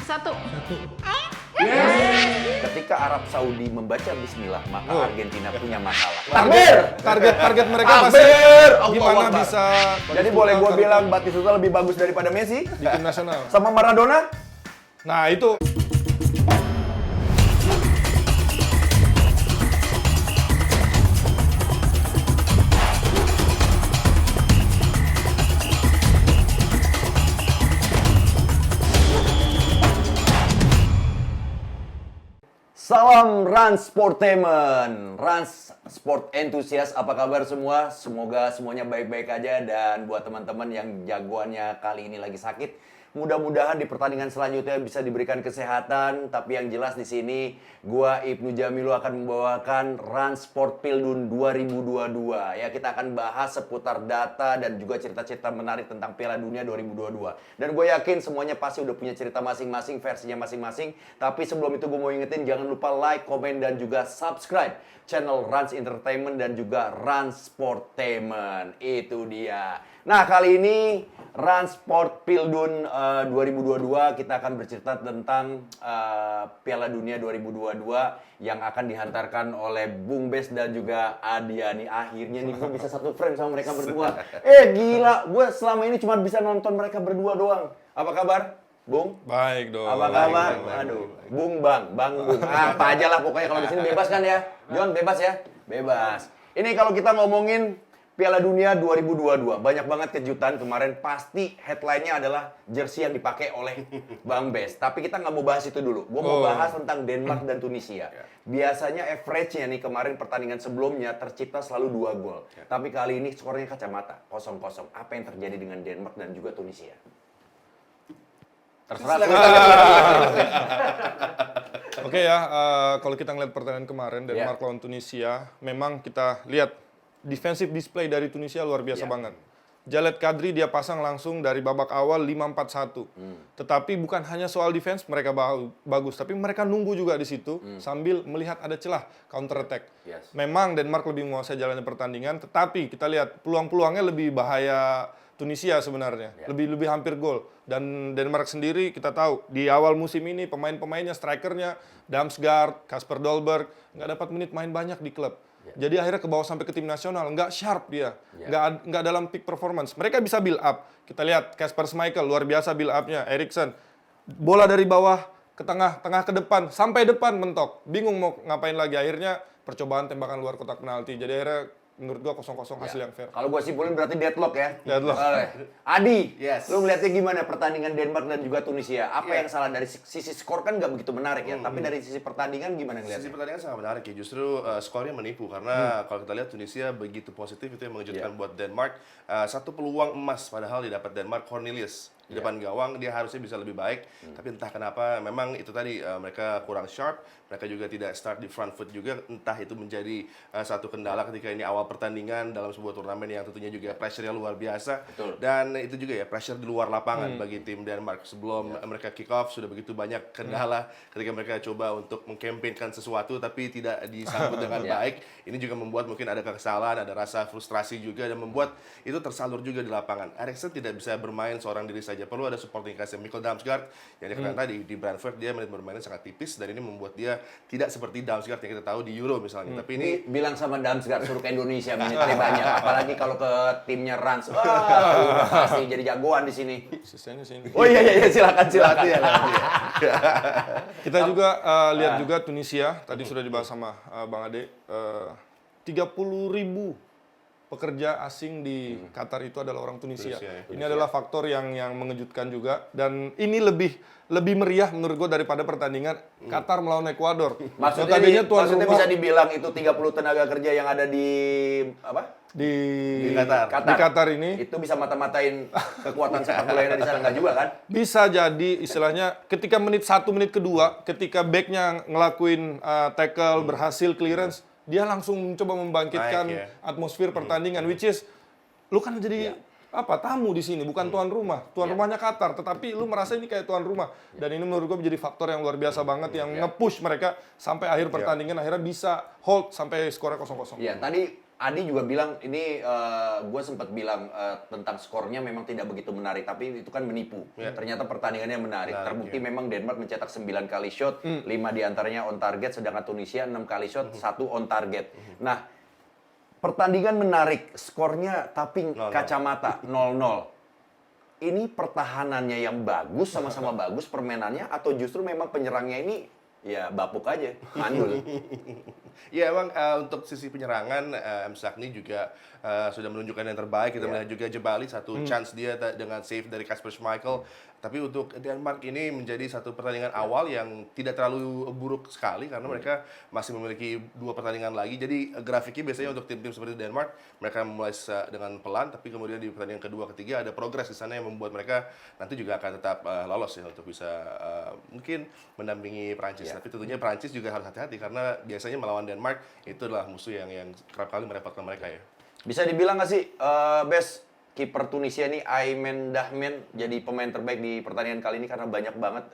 Satu. Ketika Arab Saudi membaca bismillah, maka Argentina punya masalah. Target mereka masih Takbir! gimana Allahu Akbar. bisa Jadi boleh gue bilang Batistuta lebih bagus daripada Messi? di tim nasional. Sama Maradona? Nah, itu Salam Rans Sportainment, Rans Sport Enthusiast, apa kabar semua? Semoga semuanya baik-baik aja dan buat teman-teman yang jagoannya kali ini lagi sakit, mudah-mudahan di pertandingan selanjutnya bisa diberikan kesehatan. Tapi yang jelas di sini, gua Ibnu Jamilu akan membawakan Rans Sport Pildun 2022. Ya, kita akan bahas seputar data dan juga cerita-cerita menarik tentang Piala Dunia 2022. Dan gue yakin semuanya pasti udah punya cerita masing-masing, versinya masing-masing. Tapi sebelum itu gue mau ingetin, jangan lupa like, komen, dan juga subscribe channel Rans Entertainment dan juga Rans Sportainment. Itu dia. Nah, kali ini Rans Sport Pildun 2022 kita akan bercerita tentang Piala Dunia 2022 yang akan dihantarkan oleh Bung Bes dan juga Adiani. Akhirnya nih gue bisa satu frame sama mereka berdua. Gila, gue selama ini cuma bisa nonton mereka berdua doang. Apa kabar, Bung? baik dong. Apa kabar? Aduh, Bung Bang, Bung. Apa aja lah pokoknya kalau di sini bebas kan ya? John bebas ya? Bebas. Ini kalau kita ngomongin Piala Dunia 2022, banyak banget kejutan kemarin. Pasti headline-nya adalah jersey yang dipakai oleh Bang Bes. Tapi kita nggak mau bahas itu dulu. Gue mau bahas tentang Denmark dan Tunisia. Biasanya average-nya nih kemarin pertandingan sebelumnya tercipta selalu 2 gol. Tapi kali ini skornya kacamata, 0-0. Apa yang terjadi dengan Denmark dan juga Tunisia? Terserah. Oke ya, kalau kita ngeliat pertandingan kemarin Denmark lawan Tunisia, memang kita lihat defensive display dari Tunisia luar biasa banget. Jalet Kadri dia pasang langsung dari babak awal 5-4-1. Tetapi bukan hanya soal defense mereka bagus, tapi mereka nunggu juga di situ sambil melihat ada celah counter attack. Memang Denmark lebih menguasai jalannya pertandingan, tetapi kita lihat peluang-peluangnya lebih bahaya Tunisia sebenarnya, lebih hampir gol. Dan Denmark sendiri kita tahu di awal musim ini pemain-pemainnya, strikernya Damsgaard, Kasper Dolberg nggak dapat menit main banyak di klub. Jadi akhirnya ke bawah sampai ke tim nasional, nggak sharp dia, nggak dalam peak performance. Mereka bisa build up. Kita lihat Kasper Schmeichel luar biasa build up-nya, Eriksen bola dari bawah ke tengah ke depan, sampai depan mentok. Bingung mau ngapain lagi, akhirnya percobaan tembakan luar kotak penalti. Jadi akhirnya menurut gua 0-0 hasil yang fair. Kalau gua simpulin berarti deadlock ya. Deadlock. Adi, lu ngeliatnya gimana pertandingan Denmark dan juga Tunisia? Apa yang salah dari sisi skor kan nggak begitu menarik ya, tapi dari sisi pertandingan gimana ngeliatnya? Sisi pertandingan sangat menarik ya, justru skornya menipu karena kalau kita lihat Tunisia begitu positif, itu yang mengejutkan buat Denmark. Satu peluang emas padahal didapat Denmark, Cornelius di depan gawang, dia harusnya bisa lebih baik, tapi entah kenapa memang itu tadi mereka kurang sharp, mereka juga tidak start di front foot juga, entah itu menjadi satu kendala ketika ini awal pertandingan dalam sebuah turnamen yang tentunya juga pressure-nya luar biasa. Dan itu juga ya pressure di luar lapangan bagi tim Denmark sebelum mereka kick off sudah begitu banyak kendala ketika mereka coba untuk mengkampanyekan sesuatu tapi tidak disambut dengan baik. Ini juga membuat mungkin ada kekesalan, ada rasa frustrasi juga dan membuat itu tersalur juga di lapangan. Eriksen tidak bisa bermain seorang diri saja, perlu ada supporting cast. Mikkel Damsgaard yang dikatakan tadi di Brentford dia menit bermainnya sangat tipis dan ini membuat dia tidak seperti Damsgaard yang kita tahu di Euro misalnya. Tapi ini bilang sama Damsgaard suruh ke Indonesia menitnya banyak, apalagi kalau ke timnya Rans. Wah, pasti jadi jagoan di sini. Sisanya sini. Oh iya silakan. Kita juga lihat juga Tunisia, tadi sudah dibahas sama Bang Ade, 30.000 pekerja asing di Qatar itu adalah orang Tunisia. Ini adalah faktor yang mengejutkan juga dan ini lebih meriah menurut gue daripada pertandingan Qatar melawan Ekuador. Maksudnya bisa dibilang itu 30 tenaga kerja yang ada di apa? Di Qatar ini itu bisa mata-matain kekuatan sepak bola yang ada di sana, nggak juga kan? Bisa jadi istilahnya ketika menit 1 menit kedua ketika backnya ngelakuin tackle berhasil clearance, dia langsung mencoba membangkitkan atmosfer pertandingan, which is lu kan jadi tamu di sini, bukan tuan rumah. Tuan rumahnya Qatar, tetapi lu merasa ini kayak tuan rumah. Dan ini menurut gue menjadi faktor yang luar biasa banget yang nge-push mereka sampai akhir pertandingan akhirnya bisa hold sampai skornya 0-0. Iya, tadi Adi juga bilang ini gue sempat bilang tentang skornya memang tidak begitu menarik, tapi itu kan menipu. Ternyata pertandingannya menarik. Terbukti memang Denmark mencetak 9 kali shot, 5 diantaranya on target, sedangkan Tunisia 6 kali shot, 1 on target. Nah, pertandingan menarik, skornya tapi kacamata 0-0. Ini pertahanannya yang bagus, sama-sama bagus permainannya, atau justru memang penyerangnya ini ya bapuk aja, mandul. Ya emang untuk sisi penyerangan M. Sagni juga sudah menunjukkan yang terbaik. Kita melihat juga Jebali satu chance dia dengan save dari Kasper Schmeichel. Tapi untuk Denmark ini menjadi satu pertandingan awal yang tidak terlalu buruk sekali karena mereka masih memiliki 2 pertandingan lagi. Jadi grafiknya biasanya untuk tim-tim seperti Denmark mereka mulai dengan pelan, tapi kemudian di pertandingan kedua, ketiga ada progres di sana yang membuat mereka nanti juga akan tetap lolos ya untuk bisa mungkin mendampingi Prancis. Tapi tentunya Prancis juga harus hati-hati karena biasanya melawan Denmark itu adalah musuh yang kerap kali merepotkan mereka ya. Bisa dibilang nggak sih, Bes, kiper Tunisia ini Aymen Dahmen jadi pemain terbaik di pertandingan kali ini karena banyak banget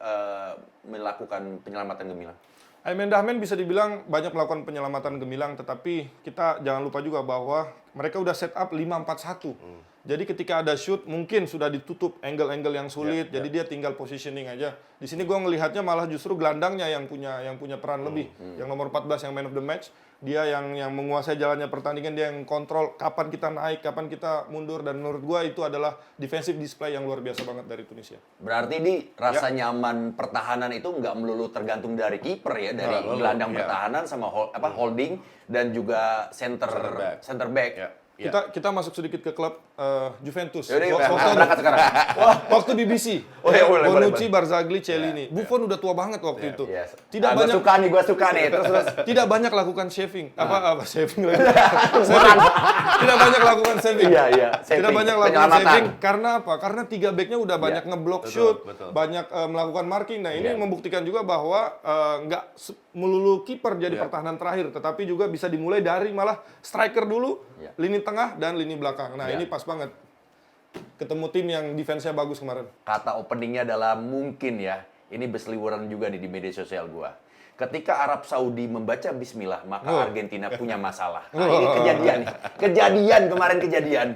melakukan penyelamatan gemilang. Aymen Dahmen bisa dibilang banyak melakukan penyelamatan gemilang, tetapi kita jangan lupa juga bahwa mereka udah set up 5-4-1. Jadi ketika ada shoot mungkin sudah ditutup angle-angle yang sulit, jadi dia tinggal positioning aja. Di sini gue ngelihatnya malah justru gelandangnya yang punya peran lebih. Yang nomor 14 yang man of the match, dia yang menguasai jalannya pertandingan, dia yang kontrol kapan kita naik, kapan kita mundur, dan menurut gue itu adalah defensive display yang luar biasa banget dari Tunisia. Berarti di rasa nyaman pertahanan itu nggak melulu tergantung dari kiper ya, dari gelandang pertahanan sama holding dan juga center back. Kita masuk sedikit ke klub Juventus. Yaudah, berangkat sekarang. Waktu BBC. Bonucci, Barzagli, Chiellini. Buffon udah tua banget waktu itu. Tidak banyak. Gua suka nih. Terus. Tidak banyak lakukan shaving. Shaving lagi. Tidak banyak lakukan shaving. Iya. Tidak banyak lakukan shaving karena apa? Karena 3 backnya udah banyak ngeblok shoot, banyak melakukan marking. Nah, ini membuktikan juga bahwa nggak melulu kiper jadi pertahanan terakhir, tetapi juga bisa dimulai dari malah striker dulu, lini tengah dan lini belakang. Nah, ini pas banget. Ketemu tim yang defense-nya bagus kemarin. Kata openingnya adalah mungkin ya, ini berseliweran juga nih di media sosial gua. Ketika Arab Saudi membaca bismillah, maka Argentina punya masalah. Nah, ini kejadian nih. Kejadian.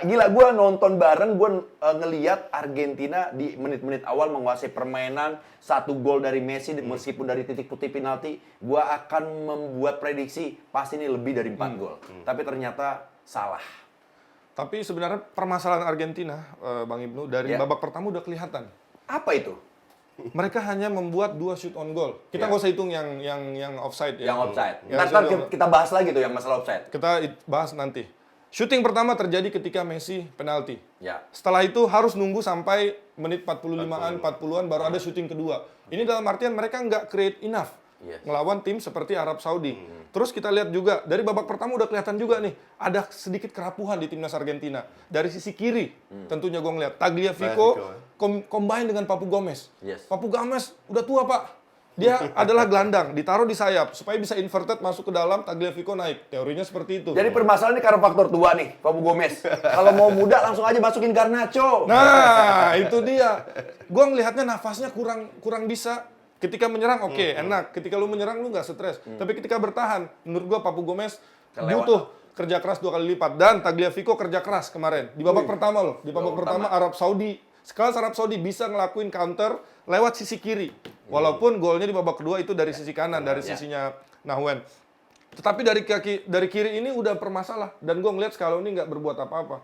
Gila. Gua nonton bareng, gua ngeliat Argentina di menit-menit awal menguasai permainan, 1 gol dari Messi, meskipun dari titik putih penalti, gua akan membuat prediksi pasti ini lebih dari 4 gol. Tapi ternyata salah. Tapi sebenarnya permasalahan Argentina, Bang Ibnu, dari babak pertama udah kelihatan. Apa itu? Mereka hanya membuat 2 shoot on goal. Kita nggak usah hitung yang offside ya. Yang offside. Ntar kita bahas lagi tuh yang masalah offside. Kita bahas nanti. Shooting pertama terjadi ketika Messi penalti. Ya. Setelah itu harus nunggu sampai menit 45-an, 40-an baru ada shooting kedua. Ini dalam artian mereka nggak create enough ngelawan tim seperti Arab Saudi. Terus kita lihat juga, dari babak pertama udah kelihatan juga nih, ada sedikit kerapuhan di timnas Argentina. Dari sisi kiri, tentunya gue ngeliat, Tagliafico combine dengan Papu Gomez. Papu Gomez udah tua, Pak. Dia adalah gelandang, ditaruh di sayap, supaya bisa inverted masuk ke dalam, Tagliafico naik. Teorinya seperti itu. Jadi permasalahan ini karena faktor tua nih, Papu Gomez. Kalau mau muda langsung aja masukin Garnacho. Nah, itu dia. Gue ngelihatnya nafasnya kurang bisa. Ketika menyerang enak. Ketika lu menyerang lu nggak stres. Tapi ketika bertahan, menurut gua Papu Gomez butuh kerja keras 2 kali lipat. Dan Tagliafico kerja keras kemarin. Di babak pertama loh. Di babak pertama Arab Saudi. Sekarang Arab Saudi bisa ngelakuin counter lewat sisi kiri. Walaupun golnya di babak kedua itu dari sisi kanan, dari sisinya Nahuen. Tetapi dari kiri ini udah bermasalah. Dan gua ngeliat Scaloni nggak berbuat apa-apa.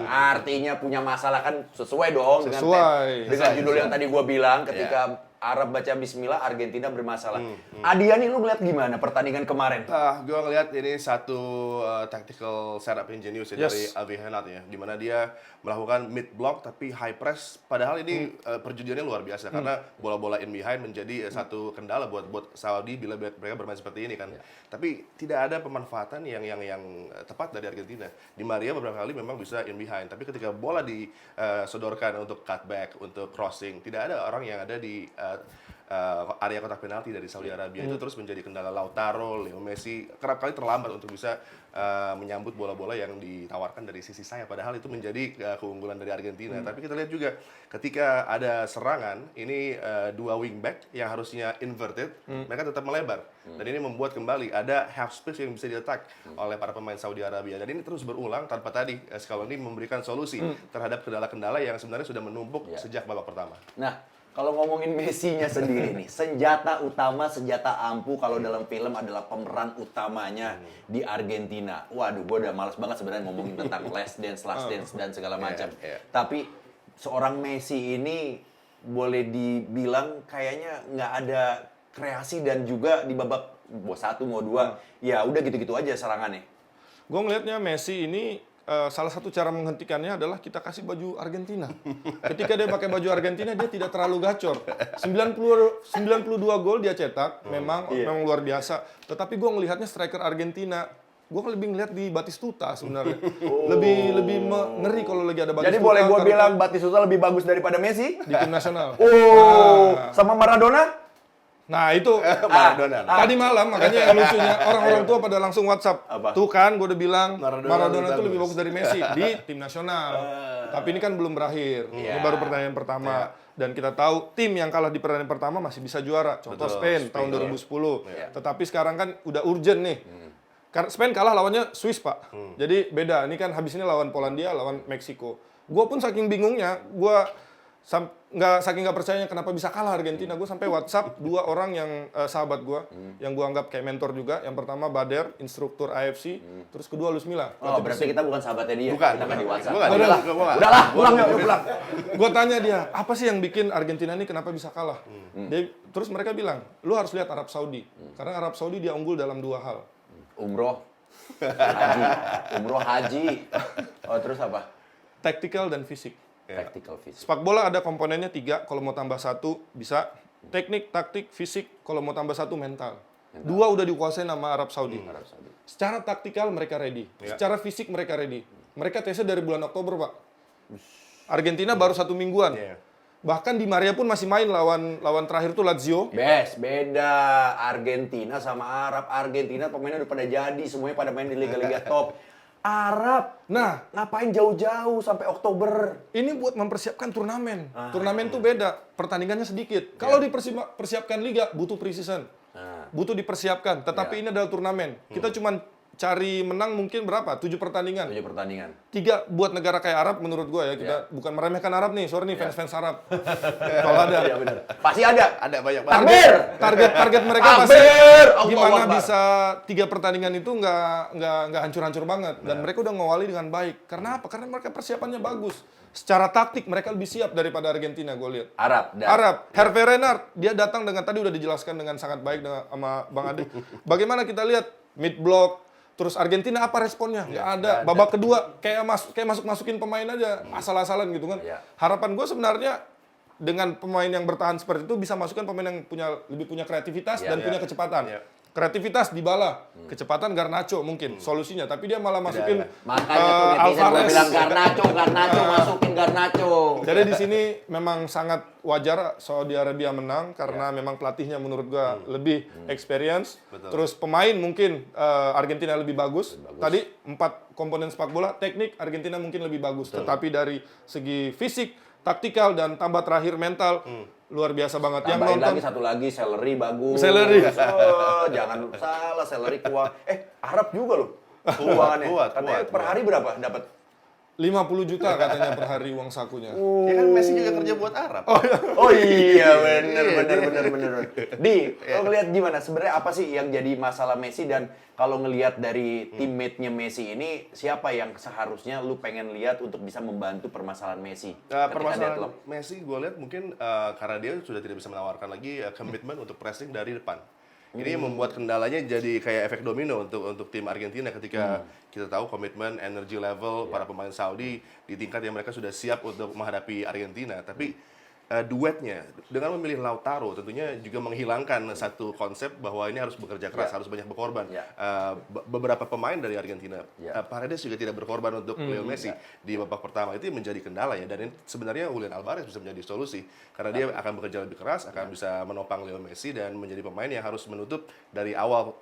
Artinya punya masalah kan sesuai dong dengan judul yang tadi gua bilang ketika Arab baca bismillah, Argentina bermasalah. Adiani, lu ngeliat gimana pertandingan kemarin? Gue ngeliat ini satu tactical setup yang jenius dari Avi Henat ya, dimana dia melakukan mid block tapi high press. Padahal ini perjudiannya luar biasa karena bola-bola in behind menjadi satu kendala buat Saudi bila mereka bermain seperti ini kan. Tapi tidak ada pemanfaatan yang tepat dari Argentina. Di Maria beberapa kali memang bisa in behind, tapi ketika bola disodorkan untuk cutback, untuk crossing, tidak ada orang yang ada di area kotak penalti dari Saudi Arabia itu terus menjadi kendala Lautaro, Leo Messi kerap kali terlambat untuk bisa menyambut bola-bola yang ditawarkan dari sisi sayap. Padahal itu menjadi keunggulan dari Argentina. Tapi kita lihat juga ketika ada serangan, ini dua wingback yang harusnya inverted, mereka tetap melebar. Dan ini membuat kembali ada half space yang bisa di-attack oleh para pemain Saudi Arabia. Dan ini terus berulang tanpa tadi Scaloni memberikan solusi terhadap kendala-kendala yang sebenarnya sudah menumpuk sejak babak pertama. Nah, kalau ngomongin Messi-nya sendiri nih, senjata utama, senjata ampuh kalau dalam film adalah pemeran utamanya di Argentina. Waduh, gue udah males banget sebenarnya ngomongin tentang last dance, dan segala macam. Tapi seorang Messi ini boleh dibilang kayaknya nggak ada kreasi dan juga di babak mau 1 mau 2, ya udah gitu-gitu aja serangannya. Gue ngelihatnya Messi ini salah satu cara menghentikannya adalah kita kasih baju Argentina. Ketika dia pakai baju Argentina, dia tidak terlalu gacor. 92 gol dia cetak, memang luar biasa. Tetapi gue ngelihatnya striker Argentina, gue lebih ngelihat di Batistuta sebenarnya. Lebih ngeri kalau lagi ada Batistuta. Jadi boleh gue bilang Batistuta lebih bagus daripada Messi? Di tim nasional. Sama Maradona? Nah itu Maradona. tadi malam makanya yang lucunya orang-orang tua pada langsung WhatsApp. Apa? Tuh kan gue udah bilang Maradona itu bagus. lebih bagus dari Messi di tim nasional. Tapi ini kan belum berakhir. Ini baru pertandingan pertama. Dan kita tahu tim yang kalah di pertandingan pertama masih bisa juara. Contoh Spain tahun 2010. Tetapi sekarang kan udah urgent nih. Karena Spain kalah lawannya Swiss, Pak. Jadi beda. Ini kan habis ini lawan Polandia, lawan Meksiko. Gue pun saking bingungnya, gue saking nggak percayanya kenapa bisa kalah Argentina. Gue sampai WhatsApp 2 orang yang sahabat gue, yang gue anggap kayak mentor juga. Yang pertama Bader, instruktur AFC, terus kedua Luis Milla. Oh, berarti kita bukan sahabatnya dia. Bukan. Kita nggak di WhatsApp. Udahlah, Pulang yuk pulang. Gue tanya dia, apa sih yang bikin Argentina ini kenapa bisa kalah? Terus mereka bilang, lu harus lihat Arab Saudi. Karena Arab Saudi dia unggul dalam 2 hal. Umroh, haji. Umroh, haji. Oh, terus apa? Tactical dan fisik. Tactical fisik. Sepak bola ada komponennya 3, kalau mau tambah 1 bisa. Teknik, taktik, fisik, kalau mau tambah 1 mental. 2 udah dikuasai nama Arab Saudi. Arab Saudi. Secara taktikal mereka ready. Secara fisik mereka ready. Mereka tesnya dari bulan Oktober, Pak. Argentina baru 1 mingguan. Bahkan Di Maria pun masih main lawan terakhir tuh Lazio. Beda Argentina sama Arab. Argentina pemainnya udah pada jadi, semuanya pada main di liga-liga top. Arab, Nah, ngapain jauh-jauh sampai Oktober? ini buat mempersiapkan turnamen. Turnamen tuh beda, pertandingannya sedikit. Kalau dipersiapkan liga, butuh pre-season. Butuh dipersiapkan, tetapi ini adalah turnamen. Kita cuma cari menang mungkin berapa? 7 pertandingan. 7 pertandingan. 3 buat negara kayak Arab menurut gue ya. Kita bukan meremehkan Arab nih, sorry nih fans-fans Arab. Kalau ada. Iya benar. Pasti ada. Ada banyak banget. Takbir. Target mereka Takbir. pasti Allahu gimana Akbar. bisa 3 pertandingan itu nggak hancur-hancur banget. Dan mereka udah ngawali dengan baik. Karena apa? Karena mereka persiapannya bagus. Secara taktik mereka lebih siap daripada Argentina, gue lihat. Arab. Hervé Renard, dia datang dengan, tadi udah dijelaskan dengan sangat baik sama Bang Ade. Bagaimana kita lihat mid block, terus Argentina apa responnya? Nggak ada. Babak kedua kayak masukin pemain aja, asal-asalan gitu kan. Harapan gue sebenarnya dengan pemain yang bertahan seperti itu bisa masukkan pemain yang lebih punya kreativitas dan punya kecepatan. Kreativitas Dybala, kecepatan Garnacho mungkin solusinya, tapi dia malah masukin Makanya tuh netizen gue bilang Garnacho, masukin Garnacho. Jadi di sini memang sangat wajar Saudi Arabia menang karena memang pelatihnya menurut gua lebih experience. Terus pemain mungkin Argentina lebih bagus. Tadi 4 komponen sepak bola, teknik Argentina mungkin lebih bagus, tetapi dari segi fisik, taktikal dan tambah terakhir mental luar biasa banget. Yang Tambahin nonton lagi satu lagi, celery bagus. Celery. Oh, jangan salah, celery kuah. Arab juga loh. Keuangannya. Katanya per hari berapa dapat? 50 juta katanya per hari uang sakunya. Ya kan Messi juga kerja buat Arab. Oh iya, bener. Di, lo ngeliat gimana? Sebenarnya apa sih yang jadi masalah Messi, dan kalau ngelihat dari teammate-nya Messi ini, siapa yang seharusnya lu pengen lihat untuk bisa membantu permasalahan Messi? Permasalahan Messi gue lihat mungkin karena dia sudah tidak bisa menawarkan lagi komitmen untuk pressing dari depan. Ini membuat kendalanya jadi kayak efek domino untuk tim Argentina ketika kita tahu komitmen, energy level para pemain Saudi di tingkat yang mereka sudah siap untuk menghadapi Argentina. Tapi duetnya dengan memilih Lautaro tentunya juga menghilangkan satu konsep bahwa ini harus bekerja keras, harus banyak berkorban. Beberapa pemain dari Argentina, Paredes juga tidak berkorban untuk Leo Messi di babak pertama, itu yang menjadi kendala ya. Dan ini sebenarnya Julian Alvarez bisa menjadi solusi karena dia akan bekerja lebih keras, akan bisa menopang Leo Messi dan menjadi pemain yang harus menutup dari awal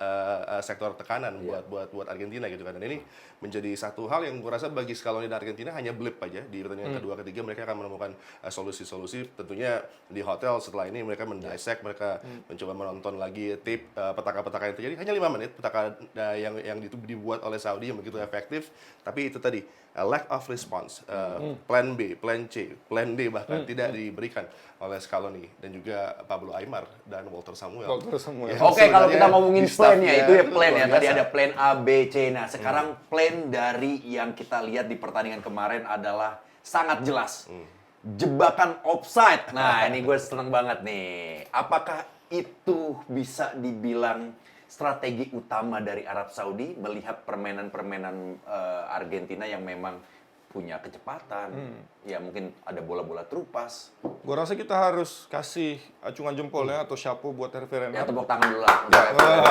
sektor tekanan buat Argentina gitu kan. Dan ini menjadi satu hal yang gue rasa bagi Scaloni dan Argentina hanya blip aja di pertandingan kedua ketiga. Mereka akan menemukan solusi-solusi. Tentunya di hotel setelah ini mereka mendissect, mereka mencoba menonton lagi tape petaka-petaka yang terjadi. Hanya 5 menit petaka yang dibuat oleh Saudi yang begitu efektif. Tapi itu tadi lack of response, plan B, plan C, plan D bahkan tidak diberikan oleh Scaloni dan juga Pablo Aimar dan Walter Samuel. Ya, Oke, kalau kita ngomongin di plan-nya, staffnya itu ya plan ya. luar Tadi biasa. ada plan A, B, C. Nah, sekarang plan dari yang kita lihat di pertandingan kemarin adalah sangat jelas. Jebakan offside. Nah, ini gue seneng banget nih. Apakah itu bisa dibilang strategi utama dari Arab Saudi melihat permainan-permainan Argentina yang memang punya kecepatan, ya mungkin ada bola-bola terupas. Gue rasa kita harus kasih acungan jempolnya atau chapeau buat Hervé Ya Renard. tepuk tangan dulu lah. untuk FPR.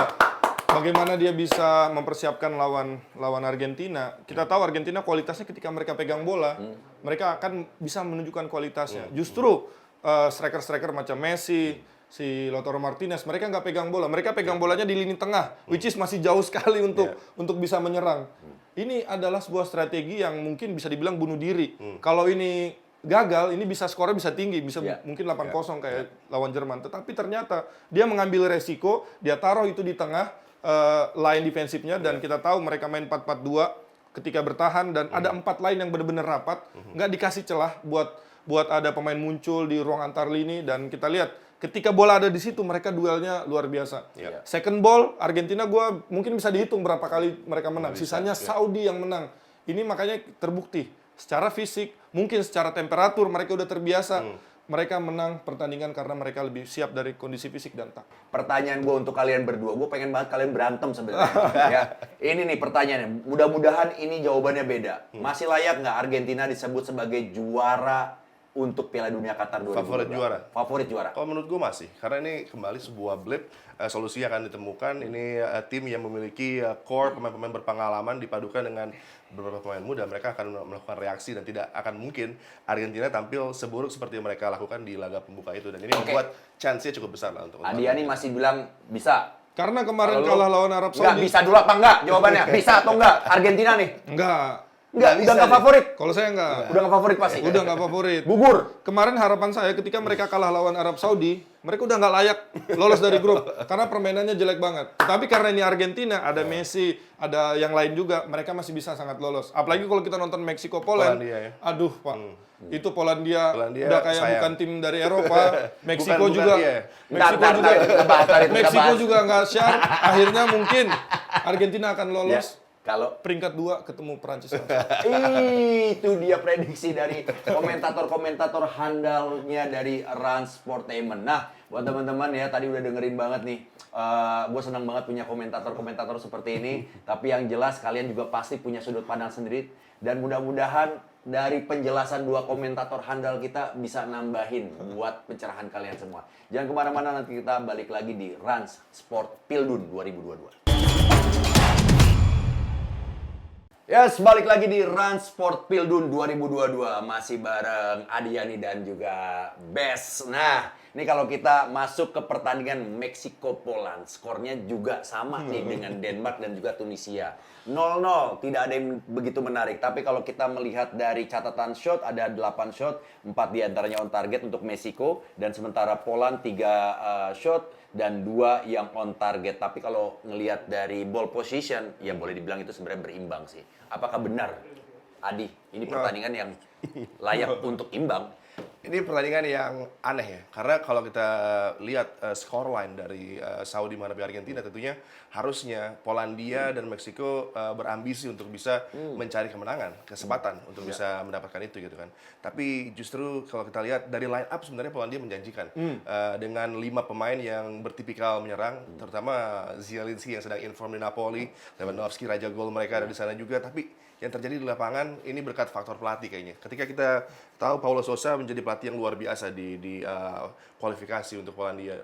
Bagaimana dia bisa mempersiapkan lawan Argentina? Kita tahu Argentina kualitasnya ketika mereka pegang bola, mereka akan bisa menunjukkan kualitasnya. Justru striker-striker macam Messi, si Lautaro Martinez, mereka nggak pegang bola. Mereka pegang bolanya di lini tengah, which is masih jauh sekali untuk bisa menyerang. Ini adalah sebuah strategi yang mungkin bisa dibilang bunuh diri. Kalau ini gagal, ini bisa skornya bisa tinggi, bisa mungkin 8-0 kayak lawan Jerman. Tetapi ternyata dia mengambil resiko, dia taruh itu di tengah line defensifnya, dan kita tahu mereka main 4-4-2 ketika bertahan, dan ada 4 line yang benar-benar rapat, nggak dikasih celah buat ada pemain muncul di ruang antar lini, dan kita lihat ketika bola ada di situ mereka duelnya luar biasa. Second ball Argentina gue mungkin bisa dihitung berapa kali mereka menang. Sisanya Saudi yang menang. Ini makanya terbukti secara fisik, mungkin secara temperatur mereka udah terbiasa. Mereka menang pertandingan karena mereka lebih siap dari kondisi fisik dan taktik. Pertanyaan gue untuk kalian berdua, gue pengen banget kalian berantem sebenarnya. Ya, ini nih pertanyaannya. Mudah-mudahan ini jawabannya beda. Masih layak nggak Argentina disebut sebagai juara untuk Piala Dunia Qatar 2022? Favorit juara? Favorit juara. Kalau menurut gue masih, karena ini kembali sebuah blip, solusi akan ditemukan. Ini tim yang memiliki core pemain-pemain berpengalaman dipadukan dengan beberapa pemain muda, mereka akan melakukan reaksi dan tidak akan mungkin Argentina tampil seburuk seperti yang mereka lakukan di laga pembuka itu. Dan ini membuat chance-nya cukup besar lah untuk Adiani masih bilang bisa. Karena kemarin Kalau lu- kalah lawan Arab Nggak, Saudi. bisa dulu apa enggak? Jawabannya bisa atau enggak? Argentina nih. Enggak. Enggak, Nggak udah bisa enggak nih. favorit. Kalau saya enggak. Udah enggak favorit pasti. Udah nggak favorit. Gugur. Kemarin harapan saya ketika mereka kalah lawan Arab Saudi, mereka udah nggak layak lolos dari grup karena permainannya jelek banget. Tapi karena ini Argentina, ada Messi, ada yang lain juga, mereka masih bisa sangat lolos. Apalagi kalau kita nonton Meksiko Poland, Polandia, ya. aduh Pak, itu Polandia udah kayak sayang. bukan tim dari Eropa. Meksiko Bukan juga, dia. Bentar, kita bahas tadi, kita Meksiko bahas. juga nggak sharp. Akhirnya mungkin Argentina akan lolos. Kalau Peringkat 2 ketemu Prancis. itu dia prediksi dari komentator-komentator handalnya dari Rans Sportainment. Nah, buat teman-teman ya, tadi udah dengerin banget nih. Gue senang banget punya komentator-komentator seperti ini. Tapi yang jelas kalian juga pasti punya sudut pandang sendiri. Dan mudah-mudahan dari penjelasan dua komentator handal kita bisa nambahin buat pencerahan kalian semua. Jangan kemana-mana, nanti kita balik lagi di Rans Sport Pildun 2022. Yes, balik lagi di Rans Sport Pildun 2022. Masih bareng Adiani dan juga Bes. Nah, ini kalau kita masuk ke pertandingan Meksiko-Poland, skornya juga sama nih dengan Denmark dan juga Tunisia. 0-0, tidak ada yang begitu menarik. Tapi kalau kita melihat dari catatan shot, ada 8 shot, 4 diantaranya on target untuk Meksiko, dan sementara Poland 3 shot, dan 2 yang on target. Tapi kalau ngelihat dari ball position, ya boleh dibilang itu sebenarnya berimbang sih. Apakah benar, Adi, ini pertandingan yang layak untuk imbang? Ini pertandingan yang aneh ya, karena kalau kita lihat scoreline dari Saudi menghadapi Argentina, tentunya harusnya Polandia dan Meksiko berambisi untuk bisa mencari kemenangan, kesempatan untuk bisa mendapatkan itu gitu kan. Tapi justru kalau kita lihat dari line up sebenarnya Polandia menjanjikan dengan 5 pemain yang bertipikal menyerang, terutama Zielinski yang sedang inform di Napoli, Lewandowski raja gol mereka ada di sana juga, tapi yang terjadi di lapangan ini berkat faktor pelatih kayaknya. Ketika kita tahu Paulo Sousa menjadi pelatih yang luar biasa di kualifikasi untuk Polandia,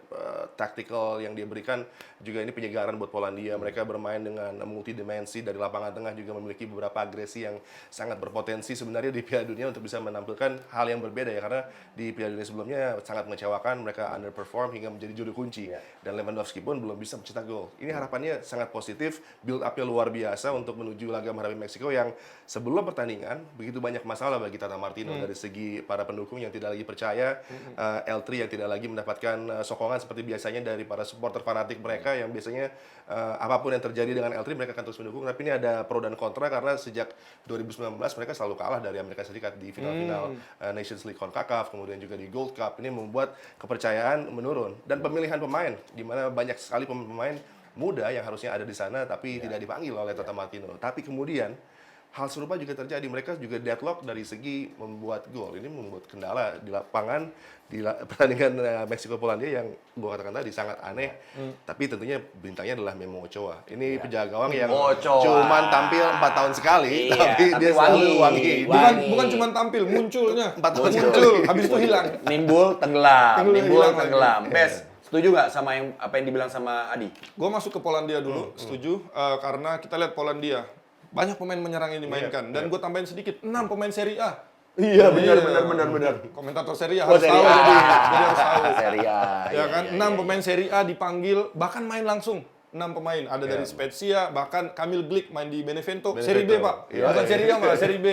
tactical yang dia berikan juga ini penyegaran buat Polandia. Mereka bermain dengan multidimensi dari lapangan tengah, juga memiliki beberapa agresi yang sangat berpotensi sebenarnya di Piala Dunia untuk bisa menampilkan hal yang berbeda ya, karena di Piala Dunia sebelumnya sangat mengecewakan, mereka underperform hingga menjadi juru kunci dan Lewandowski pun belum bisa mencetak gol. Ini harapannya sangat positif, build up-nya luar biasa untuk menuju laga menghadapi Meksiko yang sebelum pertandingan begitu banyak masalah bagi Tata Martino dari segi para pendukung yang tidak lagi percaya, L3 yang tidak lagi mendapatkan sokongan seperti biasanya dari para supporter fanatik mereka yang biasanya apapun yang terjadi dengan L3 mereka akan terus mendukung. Tapi ini ada pro dan kontra karena sejak 2019 mereka selalu kalah dari Amerika Serikat di final-final Nations League CONCACAF, kemudian juga di Gold Cup. Ini membuat kepercayaan menurun dan pemilihan pemain di mana banyak sekali pemain muda yang harusnya ada di sana tapi tidak dipanggil oleh Tata Martino. Tapi kemudian hal serupa juga terjadi. Mereka juga deadlock dari segi membuat gol. Ini membuat kendala di lapangan di pertandingan Meksiko Polandia yang gue katakan tadi sangat aneh. Tapi tentunya bintangnya adalah Memo Ochoa. Ini penjaga gawang yang cuman tampil 4 tahun sekali, tapi dia selalu wangi. Bukan cuma tampil, munculnya. 4 tahun Muncul, habis itu hilang. Nimbul tenggelam. Hilang lagi. Bes, setuju nggak sama apa yang dibilang sama Adi? Gue masuk ke Polandia dulu, setuju. Karena kita lihat Polandia, banyak pemain menyerang yang dimainkan. Dan gue tambahin sedikit, 6 pemain Serie A. Iya, benar. Komentator Serie A harus Serie tahu. A. Jadi harus tahu. Serie A. Ya kan, 6 pemain Serie A dipanggil, bahkan main langsung. 6 pemain, ada dari Spezia, bahkan Kamil Glik main di Benevento. Serie B, Pak. Bukan Serie A, Pak, Serie B.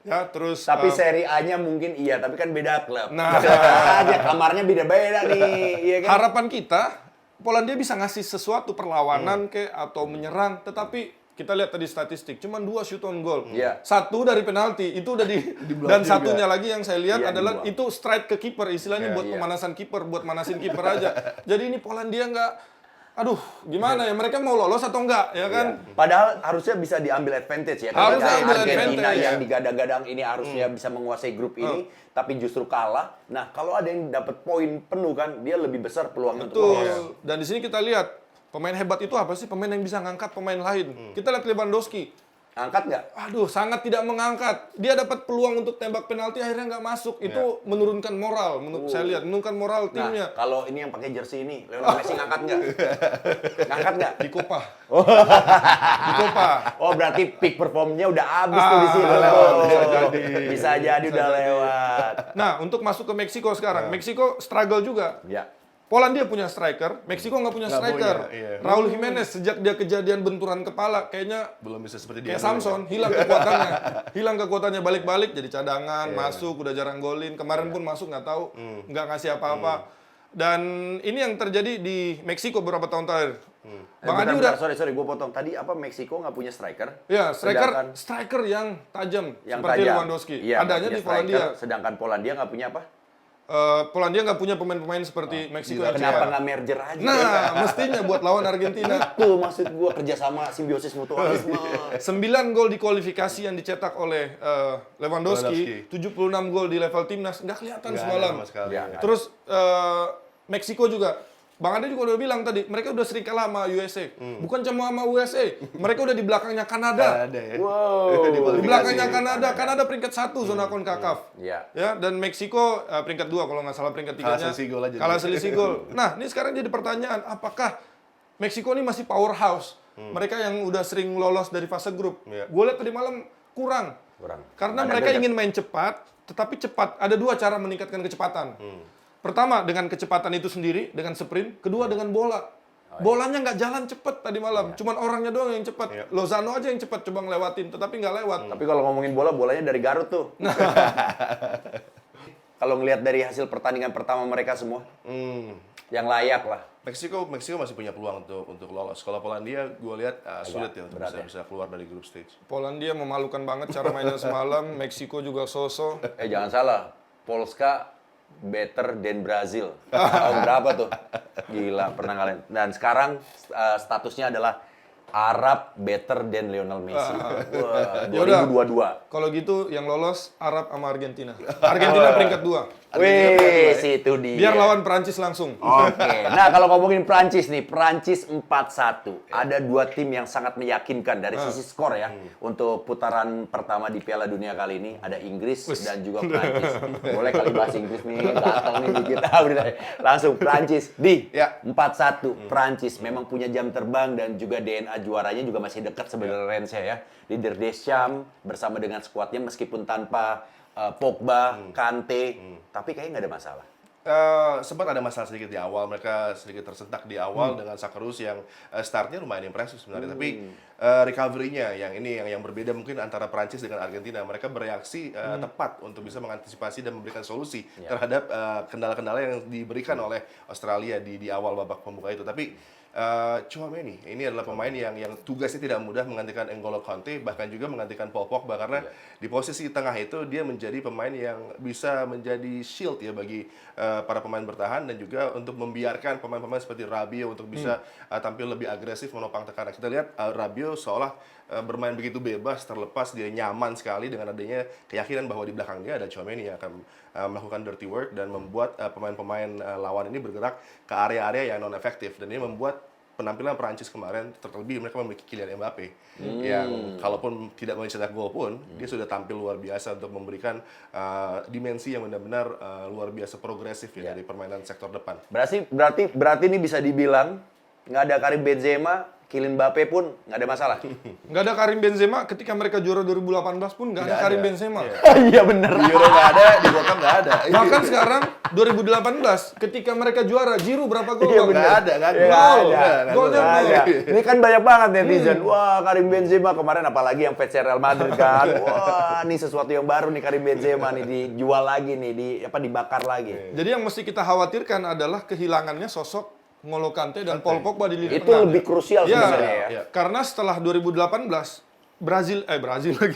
Ya, terus Tapi Serie A-nya mungkin iya, tapi kan beda klub. Nah. Aja kamarnya beda-beda nih, iya kan? harapan kita Polandia bisa ngasih sesuatu perlawanan atau menyerang, tetapi kita lihat tadi statistik, cuma 2 shoot on goal. Iya. 1 dari penalti, itu udah dan juga. satunya lagi yang saya lihat Iya, adalah dibuang. itu strike ke kiper, istilahnya buat pemanasan kiper, buat manasin kiper aja. Jadi ini Polandia aduh, gimana ya, mereka mau lolos atau enggak, ya kan? Padahal harusnya bisa diambil advantage ya. Harusnya Ketika ambil Argentina advantage, yang ya. digadang-gadang ini harusnya bisa menguasai grup ini, tapi justru kalah. Nah, kalau ada yang dapat poin penuh kan, dia lebih besar peluangnya untuk lolos. Betul. Dan di sini kita lihat, pemain hebat itu apa sih? Pemain yang bisa ngangkat pemain lain. Kita lihat Lewandowski. Angkat nggak? Aduh, sangat tidak mengangkat. Dia dapat peluang untuk tembak penalti, akhirnya nggak masuk. Itu menurunkan moral, saya lihat. Menurunkan moral timnya. Nah, kalau ini yang pakai jersey ini, Lionel Messi ngangkat nggak? Ngangkat nggak? Di Copa. Di Copa. Oh, berarti peak performnya udah habis tuh di sini. Bisa jadi udah lewat. Nah, untuk masuk ke Meksiko sekarang. Meksiko struggle juga. Ya. Polandia punya striker, Meksiko nggak punya striker. punya, iya. Raul Jimenez sejak dia kejadian benturan kepala, kayaknya Belum bisa seperti dia. kayak Samson, hilang kekuatannya. Hilang kekuatannya, balik-balik jadi cadangan, masuk, udah jarang golin. Kemarin pun masuk nggak tahu, nggak ngasih apa-apa. Dan ini yang terjadi di Meksiko beberapa tahun terakhir. Bang Adi udah, sorry, gue potong. Tadi apa Meksiko nggak punya striker? ya Sedangkan- striker yang tajam, Yang seperti tajam. Lewandowski. Iya, Adanya nggak di punya striker, Polandia. Sedangkan Polandia nggak punya apa? Polandia nggak punya pemain-pemain seperti Meksiko yang Kenapa cetak. nggak merger aja? Nah, mestinya buat lawan Argentina. Itu maksud gue, kerjasama simbiosis mutualisme. 9 gol di kualifikasi yang dicetak oleh Lewandowski, 76 gol di level timnas, nggak kelihatan Nggak ada semalam. sama sekali. Ya. Terus Meksiko juga, Bang Ade juga udah bilang tadi, mereka udah sering kalah sama USA. Bukan cuma sama USA, mereka udah di belakangnya Kanada. Ada ya. Wow. Di belakangnya Kanada peringkat 1 zona CONCACAF. Iya. Ya, dan Meksiko peringkat 2 kalau nggak salah, peringkat 3-nya. Kalah selisih gol aja. Kalah selisih gol. Nah, ini sekarang jadi pertanyaan, apakah Meksiko ini masih powerhouse? Mereka yang udah sering lolos dari fase grup. Iya. Gue lihat tadi malam kurang. Karena Ada mereka gagap. ingin main cepat, tetapi cepat. Ada 2 cara meningkatkan kecepatan. Pertama, dengan kecepatan itu sendiri, dengan sprint. Kedua, dengan bola. Bolanya nggak jalan cepat tadi malam. Cuman orangnya doang yang cepat. Lozano aja yang cepat coba ngelewatin, tetapi nggak lewat. Tapi kalau ngomongin bola, bolanya dari Garut tuh. Kalau ngelihat dari hasil pertandingan pertama mereka semua, yang layak lah. Meksiko masih punya peluang untuk lolos. Kalau Polandia, gue lihat sulit ya untuk bisa keluar dari group stage. Polandia memalukan banget cara mainnya semalam. Meksiko juga so-so. Jangan salah, Polska better than Brazil. Tahun berapa tuh? Gila, pernah ngalahin. Dan sekarang statusnya adalah Arab better than Lionel Messi. Wah, Yaudah. 2022. Kalau gitu yang lolos Arab sama Argentina. Argentina peringkat 2. Wih, situ dia. Biar lawan Prancis langsung. Oke, nah kalau ngomongin Prancis nih, Prancis 4-1. Ada dua tim yang sangat meyakinkan dari sisi skor ya. Untuk putaran pertama di Piala Dunia kali ini, ada Inggris dan juga Prancis. Boleh kali bahas Inggris nih, gatel nih dikit. Langsung Prancis di Ya. 4-1. Prancis memang punya jam terbang dan juga DNA juaranya juga masih dekat sebenarnya range-nya ya. Leader Deschamps bersama dengan skuadnya meskipun tanpa Pogba, Kante, tapi kayaknya nggak ada masalah. Sempat ada masalah sedikit di awal, mereka sedikit tersentak di awal dengan Sakarus yang startnya lumayan impresif sebenarnya, tapi recovery-nya yang berbeda mungkin antara Prancis dengan Argentina. Mereka bereaksi tepat untuk bisa mengantisipasi dan memberikan solusi terhadap kendala-kendala yang diberikan oleh Australia di awal babak pembuka itu. Tapi Tchouaméni ini adalah pemain yang tugasnya tidak mudah menggantikan N'Golo Kanté, bahkan juga menggantikan Paul Pogba, karena di posisi tengah itu dia menjadi pemain yang bisa menjadi shield ya bagi para pemain bertahan, dan juga untuk membiarkan pemain-pemain seperti Rabiot untuk bisa tampil lebih agresif menopang tekanan. Kita lihat Rabiot seolah bermain begitu bebas, terlepas, dia nyaman sekali dengan adanya keyakinan bahwa di belakang dia ada Tchouaméni yang akan melakukan dirty work dan membuat pemain-pemain lawan ini bergerak ke area-area yang non efektif, dan ini membuat penampilan Perancis kemarin, terlebih mereka memiliki Kylian Mbappe yang kalaupun tidak mencetak gol pun dia sudah tampil luar biasa untuk memberikan dimensi yang benar-benar luar biasa progresif ya dari permainan sektor depan. Berarti ini bisa dibilang nggak ada Karim Benzema, Kylian Mbappe pun nggak ada masalah. Nggak ada Karim Benzema, ketika mereka juara 2018 pun nggak ada Nggak Karim ada. Benzema. Iya bener. Di Euro nggak ada, di World Cup nggak ada. Bahkan sekarang 2018 ketika mereka juara, Giroud berapa gol? Iya, Bang? bener. Nggak ada, nggak ada. Gol. Nggak Golnya ada. nol. Ada. Ini kan banyak banget netizen. Wah, Karim Benzema kemarin apalagi yang fans Real Madrid kan. Wah, ini sesuatu yang baru nih Karim Benzema nih dijual lagi nih, dibakar lagi. Jadi yang mesti kita khawatirkan adalah kehilangannya sosok N'Golo Kanté dan Paul Pogba di lini Itu tengah. lebih krusial Ya, sebenarnya ya. ya. karena setelah 2018 Brazil lagi.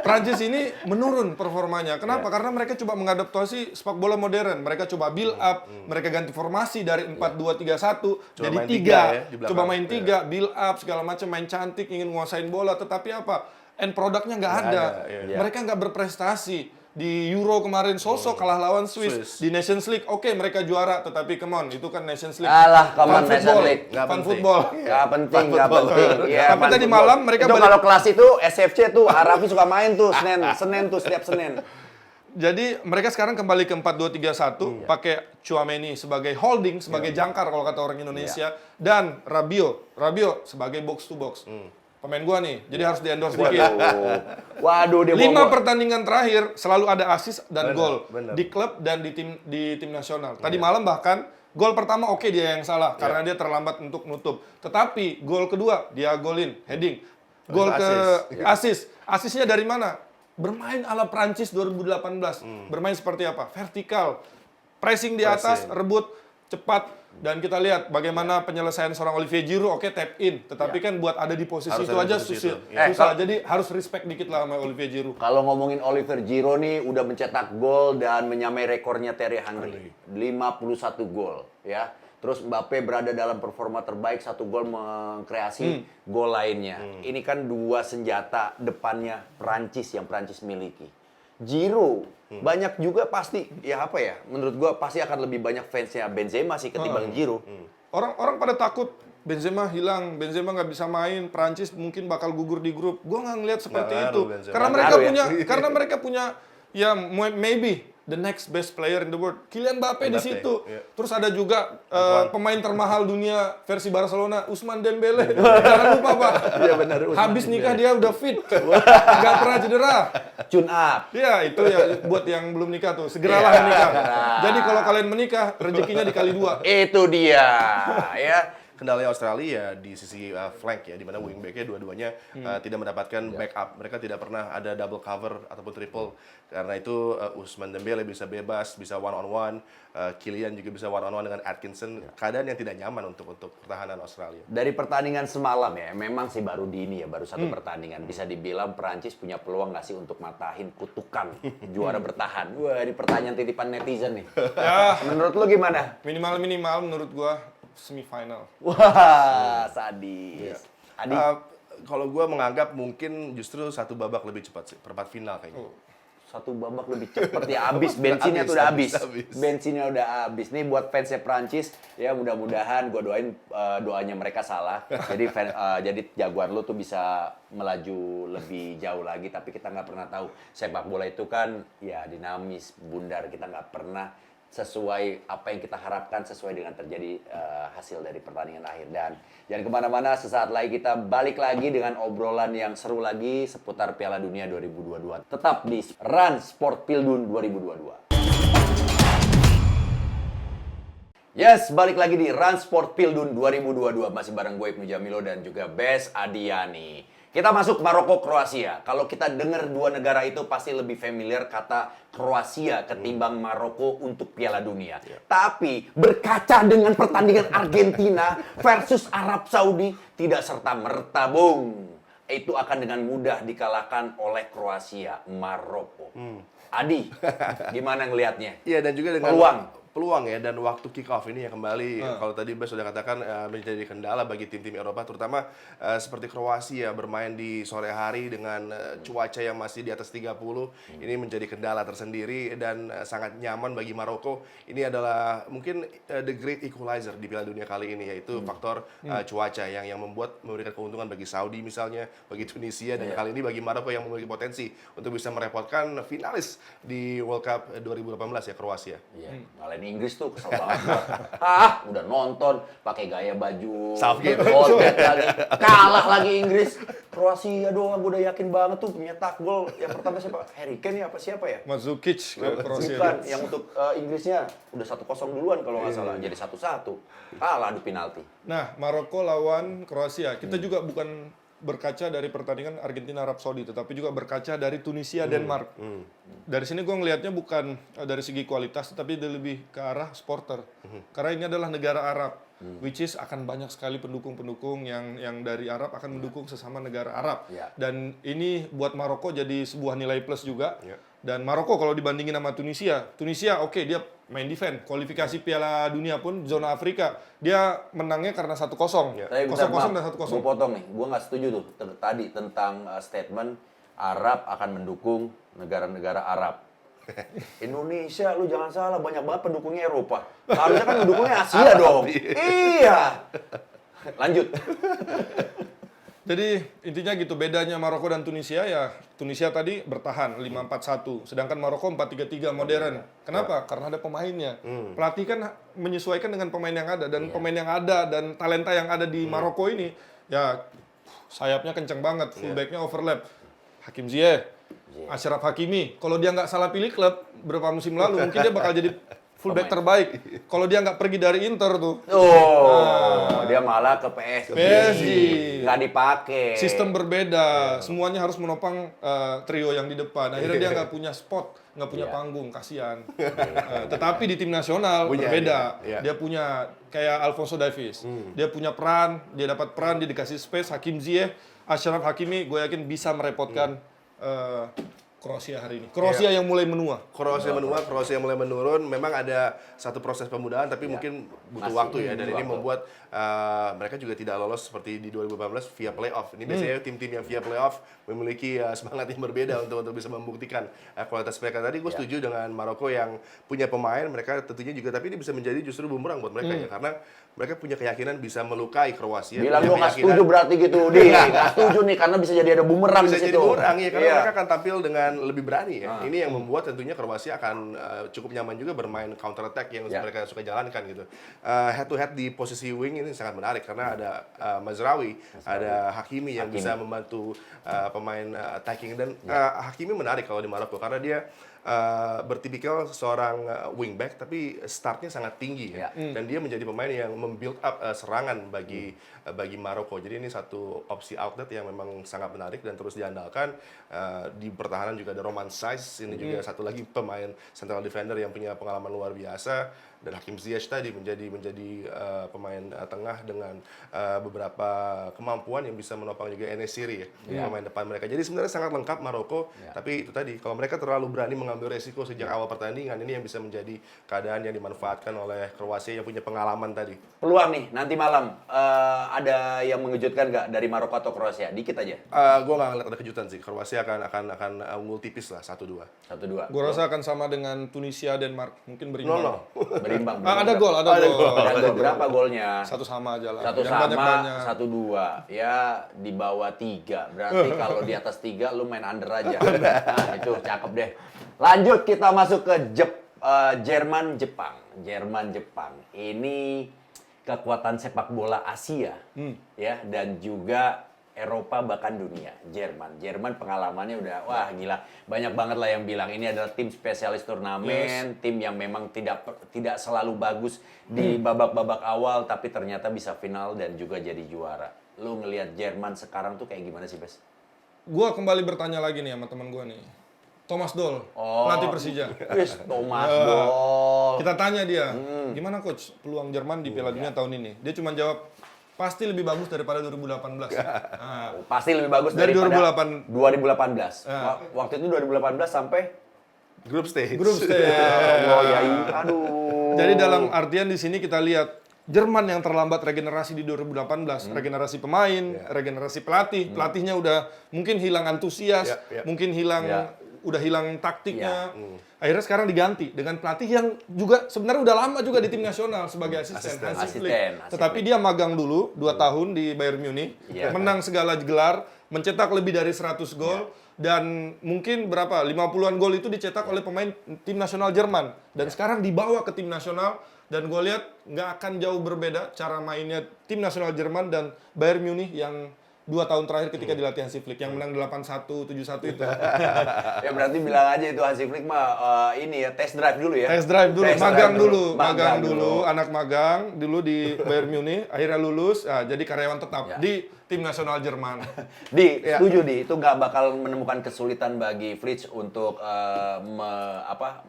Prancis ini menurun performanya. Kenapa? Karena mereka coba mengadaptasi sepak bola modern. Mereka coba build up, mereka ganti formasi dari 4-2-3-1 jadi main 3. tiga ya, di belakang. Coba main 3, build up segala macam, main cantik, ingin menguasain bola, tetapi apa? End produknya nggak ada. iya. Mereka nggak berprestasi. Di Euro kemarin sosok kalah lawan Swiss. Di Nations League, oke mereka juara, tetapi come on, itu kan Nations League. Alah, come on, Fun Nations football. League. Nggak Fun penting. football. Nggak penting, nggak penting. Iya, Tapi fun tadi football. malam mereka itu balik- kalau kelas itu SFC tuh Harafi suka main tuh Senin tuh setiap Senin. Jadi mereka sekarang kembali ke 4-2-3-1, pakai Tchouaméni sebagai holding, sebagai jangkar kalau kata orang Indonesia, dan Rabiot sebagai box to box. Pemain gua nih, jadi harus di-endorse dikit. Waduh, dia 5 bawa. pertandingan terakhir selalu ada assist dan gol benar. di klub dan di tim nasional. Tadi malam bahkan gol pertama oke dia yang salah karena dia terlambat untuk nutup. Tetapi gol kedua dia golin, heading. Gol ke assist. Assistnya dari mana? Bermain ala Prancis 2018. Bermain seperti apa? Vertikal. Pressing di atas, rebut cepat. Dan kita lihat bagaimana penyelesaian seorang Olivier Giroud, oke tap in. Tetapi kan buat ada di posisi Harus itu ada di aja posisi susah. itu. Susah. Jadi harus respect dikit lah sama Olivier Giroud. Kalau ngomongin Oliver Giroud nih udah mencetak gol dan menyamai rekornya Thierry Henry. 51 gol ya. Terus Mbappe berada dalam performa terbaik, 1 gol mengkreasi gol lainnya. Ini kan 2 senjata depannya Prancis yang Prancis miliki. Giroud banyak juga pasti ya apa ya? Menurut gua pasti akan lebih banyak fansnya Benzema sih ketimbang Giroud. Orang pada takut Benzema hilang, Benzema nggak bisa main, Prancis mungkin bakal gugur di grup. Gua nggak ngelihat seperti Nggak itu. ngaruh Benzema. Karena Nggak mereka ngaruh ya? punya, karena mereka punya ya maybe the next best player in the world, Kylian Mbappe di Mbappe, situ. iya. Terus ada juga pemain termahal dunia versi Barcelona, Ousmane Dembele. Jangan lupa Pak. Iya benar. Habis nikah dia udah fit, nggak pernah cedera. Tune up. Ya itu ya buat yang belum nikah tuh, segeralah menikah. Jadi kalau kalian menikah, rezekinya dikali 2. Itu dia ya. Kendalanya Australia di sisi flank ya, di mana wingback-nya dua-duanya tidak mendapatkan backup. Mereka tidak pernah ada double cover ataupun triple. Karena itu Ousmane Dembele bisa bebas, bisa one on one, Kylian juga bisa one on one dengan Atkinson. Keadaan yang tidak nyaman untuk pertahanan Australia. Dari pertandingan semalam ya, memang sih baru baru satu pertandingan. Bisa dibilang Perancis punya peluang nggak sih untuk matahin kutukan juara bertahan? Wah, ini pertanyaan titipan netizen nih. Ya, Menurut lu gimana? minimal menurut gua semifinal. Wah, sadis. Adi, Kalau gue menganggap mungkin justru satu babak lebih cepat sih, perempat final kayaknya. satu babak lebih cepat ya, habis bensinnya tuh udah habis. Habis. Bensinnya udah habis. Nih buat fansnya Prancis, ya mudah-mudahan gue doain doanya mereka salah. Jadi jagoan lu tuh bisa melaju lebih jauh lagi, tapi kita nggak pernah tahu. Sepak bola itu kan ya dinamis, bundar, kita nggak pernah sesuai apa yang kita harapkan sesuai dengan terjadi hasil dari pertandingan akhir. Dan jangan kemana-mana, sesaat lagi kita balik lagi dengan obrolan yang seru lagi seputar Piala Dunia 2022. Tetap di Rans Sport Pildun 2022. Yes, balik lagi di Rans Sport Pildun 2022. Masih bareng gue Ibnu Jamilo dan juga Bes Adiani. Kita masuk Maroko Kroasia. Kalau kita dengar dua negara itu pasti lebih familiar kata Kroasia ketimbang Maroko untuk Piala Dunia. Tapi berkaca dengan pertandingan Argentina versus Arab Saudi tidak serta-merta, Bung. Itu akan dengan mudah dikalahkan oleh Kroasia, Maroko. Adi, gimana ngelihatnya? Iya, dan juga dengan peluang ya, dan waktu kick off ini yang kembali kalau tadi Bas sudah katakan menjadi kendala bagi tim-tim Eropa, terutama seperti Kroasia bermain di sore hari dengan cuaca yang masih di atas 30. Ini menjadi kendala tersendiri dan sangat nyaman bagi Maroko. Ini adalah mungkin the great equalizer di Piala Dunia kali ini, yaitu faktor cuaca yang memberikan keuntungan bagi Saudi misalnya, bagi Tunisia, dan kali ini bagi Maroko yang memiliki potensi untuk bisa merepotkan finalis di World Cup 2018 ya, Kroasia. Iya, ngalahin Inggris tuh kesel banget gua. Udah nonton pakai gaya baju Southgate. Southgate lagi. Kalah lagi Inggris. Kroasia doang gue udah yakin banget tuh nyetak gol. Yang pertama siapa? Harry Kane ya apa siapa ya? Mandzukic ke Kroasia. Bukan, yang untuk Inggrisnya udah 1-0 duluan kalau nggak salah. Jadi 1-1. Kalah di penalti. Nah, Maroko lawan Kroasia. Kita juga bukan berkaca dari pertandingan Argentina Arab Saudi, tetapi juga berkaca dari Tunisia Denmark. Dari sini gue ngelihatnya bukan dari segi kualitas, tetapi lebih ke arah supporter. Karena ini adalah negara Arab, which is akan banyak sekali pendukung-pendukung yang dari Arab akan mendukung sesama negara Arab. Dan ini buat Maroko jadi sebuah nilai plus juga. Dan Maroko kalau dibandingin sama Tunisia oke, dia main defense. Kualifikasi Piala Dunia pun zona Afrika, dia menangnya karena 1-0. 0-0 dan 1-0. Gue potong nih, gue nggak setuju tuh tadi tentang statement Arab akan mendukung negara-negara Arab. Indonesia, lu jangan salah, banyak banget pendukungnya Eropa. Harusnya kan pendukungnya Asia dong. Iya. Lanjut. Jadi intinya gitu, bedanya Maroko dan Tunisia ya, Tunisia tadi bertahan 5-4-1, sedangkan Maroko 4-3-3 modern. Kenapa? Karena ada pemainnya. Pelatih kan menyesuaikan dengan pemain yang ada, dan pemain yang ada dan talenta yang ada di Maroko ini ya sayapnya kenceng banget, fullbacknya overlap. Hakim Ziyech, Achraf Hakimi, kalau dia nggak salah pilih klub beberapa musim lalu, mungkin dia bakal jadi fullback terbaik. Kalau dia nggak pergi dari Inter tuh. Dia malah ke PSG. Nggak dipakai. Sistem berbeda, semuanya harus menopang trio yang di depan. Akhirnya dia nggak punya spot, nggak punya panggung, kasihan. Tetapi di tim nasional berbeda. Dia punya kayak Alphonso Davies. Dia punya peran, dia dapat peran, dia dikasih space. Hakim Ziyech, Achraf Hakimi, gue yakin bisa merepotkan Kroasia hari ini. Kroasia yang mulai menua. Kroasia yang mulai menurun. Memang ada satu proses pemudaan, tapi mungkin butuh waktu ya. Dan ini membuat mereka juga tidak lolos seperti di 2018 via playoff. Ini biasanya tim-tim yang via playoff memiliki semangat yang berbeda untuk bisa membuktikan kualitas mereka. Tadi gue setuju dengan Maroko yang punya pemain, mereka tentunya juga, tapi ini bisa menjadi justru bumerang buat mereka ya. Karena mereka punya keyakinan bisa melukai Kroasia. Bilang lo nggak setuju berarti gitu, nggak setuju nih, karena bisa jadi ada bumerang di bisa situ. jadi bumerang ya, karena mereka akan tampil dengan lebih berani ya. Ini yang membuat tentunya Kroasia akan cukup nyaman juga bermain counter attack yang mereka suka jalankan gitu. Head to head di posisi wing ini sangat menarik karena ada Mazraoui, ada Hakimi yang bisa membantu pemain attacking, dan Hakimi menarik kalau di Maroko karena dia bertipikal seorang wingback tapi startnya sangat tinggi ya. Dan dia menjadi pemain yang membuild up serangan bagi Maroko. Jadi ini satu opsi outlet yang memang sangat menarik dan terus diandalkan di pertahanan juga ada Roman Saiz, ini juga satu lagi pemain central defender yang punya pengalaman luar biasa. Dan Hakim Ziyech tadi menjadi pemain tengah dengan beberapa kemampuan yang bisa menopang juga En-Nesyri ya, pemain depan mereka. Jadi sebenarnya sangat lengkap Maroko, tapi itu tadi kalau mereka terlalu berani mengambil resiko sejak awal pertandingan, ini yang bisa menjadi keadaan yang dimanfaatkan oleh Kroasia yang punya pengalaman tadi. Peluang nih nanti malam ada yang mengejutkan nggak dari Maroko atau Kroasia? Dikit aja. Gue nggak ngeliat ada kejutan sih. Kroasia akan unggul tipis lah 1-2. 1-2. Gue rasa akan sama dengan Tunisia, Denmark. Mungkin berimbang. 0-0. Berimbang. Ada gol. Ada gol. Berapa golnya? Satu sama aja lah. Satu Yang sama, banyak-banyak. 1-2. Ya, di bawah 3. Berarti kalau di atas 3 lu main under aja. Nah, itu cakep deh. Lanjut kita masuk ke Jerman-Jepang. Jerman-Jepang. Ini kekuatan sepak bola Asia. Ya, dan juga Eropa bahkan dunia. Jerman pengalamannya udah wah gila. Banyak banget lah yang bilang ini adalah tim spesialis turnamen, tim yang memang tidak selalu bagus di babak-babak awal tapi ternyata bisa final dan juga jadi juara. Lu ngelihat Jerman sekarang tuh kayak gimana sih, Bes? Gue kembali bertanya lagi nih sama teman gue nih. Thomas Doll, pelatih Persija. Wis, Thomas Doll. Kita tanya dia, gimana coach peluang Jerman di Piala Dunia tahun ini? Dia cuma jawab, pasti lebih bagus daripada 2018. Nah, Pasti lebih bagus dari daripada 2008. 2018. Waktu itu 2018 sampai Group stage. oh ya, aduh. Jadi dalam artian di sini kita lihat Jerman yang terlambat regenerasi di 2018, regenerasi pemain, regenerasi pelatih, pelatihnya udah mungkin hilang antusias, mungkin hilang udah hilang taktiknya. Akhirnya sekarang diganti dengan pelatih yang juga sebenarnya udah lama juga di tim nasional sebagai asisten. Hansi Flick. Tetapi dia magang dulu 2 tahun di Bayern Munich, menang segala gelar, mencetak lebih dari 100 gol dan mungkin berapa 50-an gol itu dicetak oleh pemain tim nasional Jerman dan sekarang dibawa ke tim nasional dan gue lihat nggak akan jauh berbeda cara mainnya tim nasional Jerman dan Bayern Munich yang 2 tahun terakhir ketika dilatih Hansi Flick yang menang 8-1, 7-1 itu. Ya berarti bilang aja itu Hansi Flick mah ini ya test drive dulu ya. Test drive dulu, magang Magang dulu, anak magang dulu di Bayern Munich, akhirnya lulus, jadi karyawan tetap di tim nasional Jerman. Setuju itu nggak bakal menemukan kesulitan bagi Flick untuk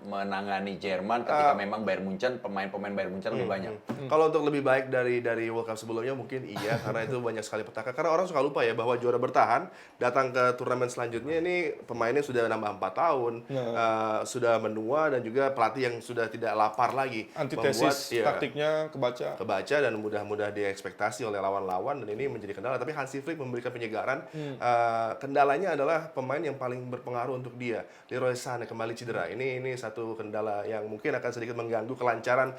menangani Jerman ketika memang Bayern Munchen pemain-pemain Bayern Munchen lebih banyak. Kalau untuk lebih baik dari World Cup sebelumnya mungkin iya karena itu banyak sekali petaka. Karena orang suka lupa ya bahwa juara bertahan datang ke turnamen selanjutnya ini pemainnya sudah nambah 4 tahun, sudah menua dan juga pelatih yang sudah tidak lapar lagi. Antitesis taktiknya kebaca dan mudah-mudah diekspektasi oleh lawan-lawan dan ini menjadi kendala. Tapi Hansi Flick memberikan penyegaran. Kendalanya adalah pemain yang paling berpengaruh untuk dia, Leroy Sané kembali cedera. Ini satu kendala yang mungkin akan sedikit mengganggu kelancaran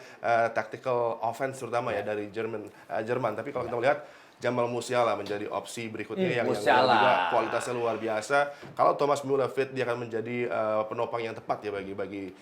tactical offense terutama ya dari Jerman. Tapi kalau kita melihat Jamal Musiala menjadi opsi berikutnya yang juga kualitasnya luar biasa. Kalau Thomas Müller fit, dia akan menjadi penopang yang tepat ya bagi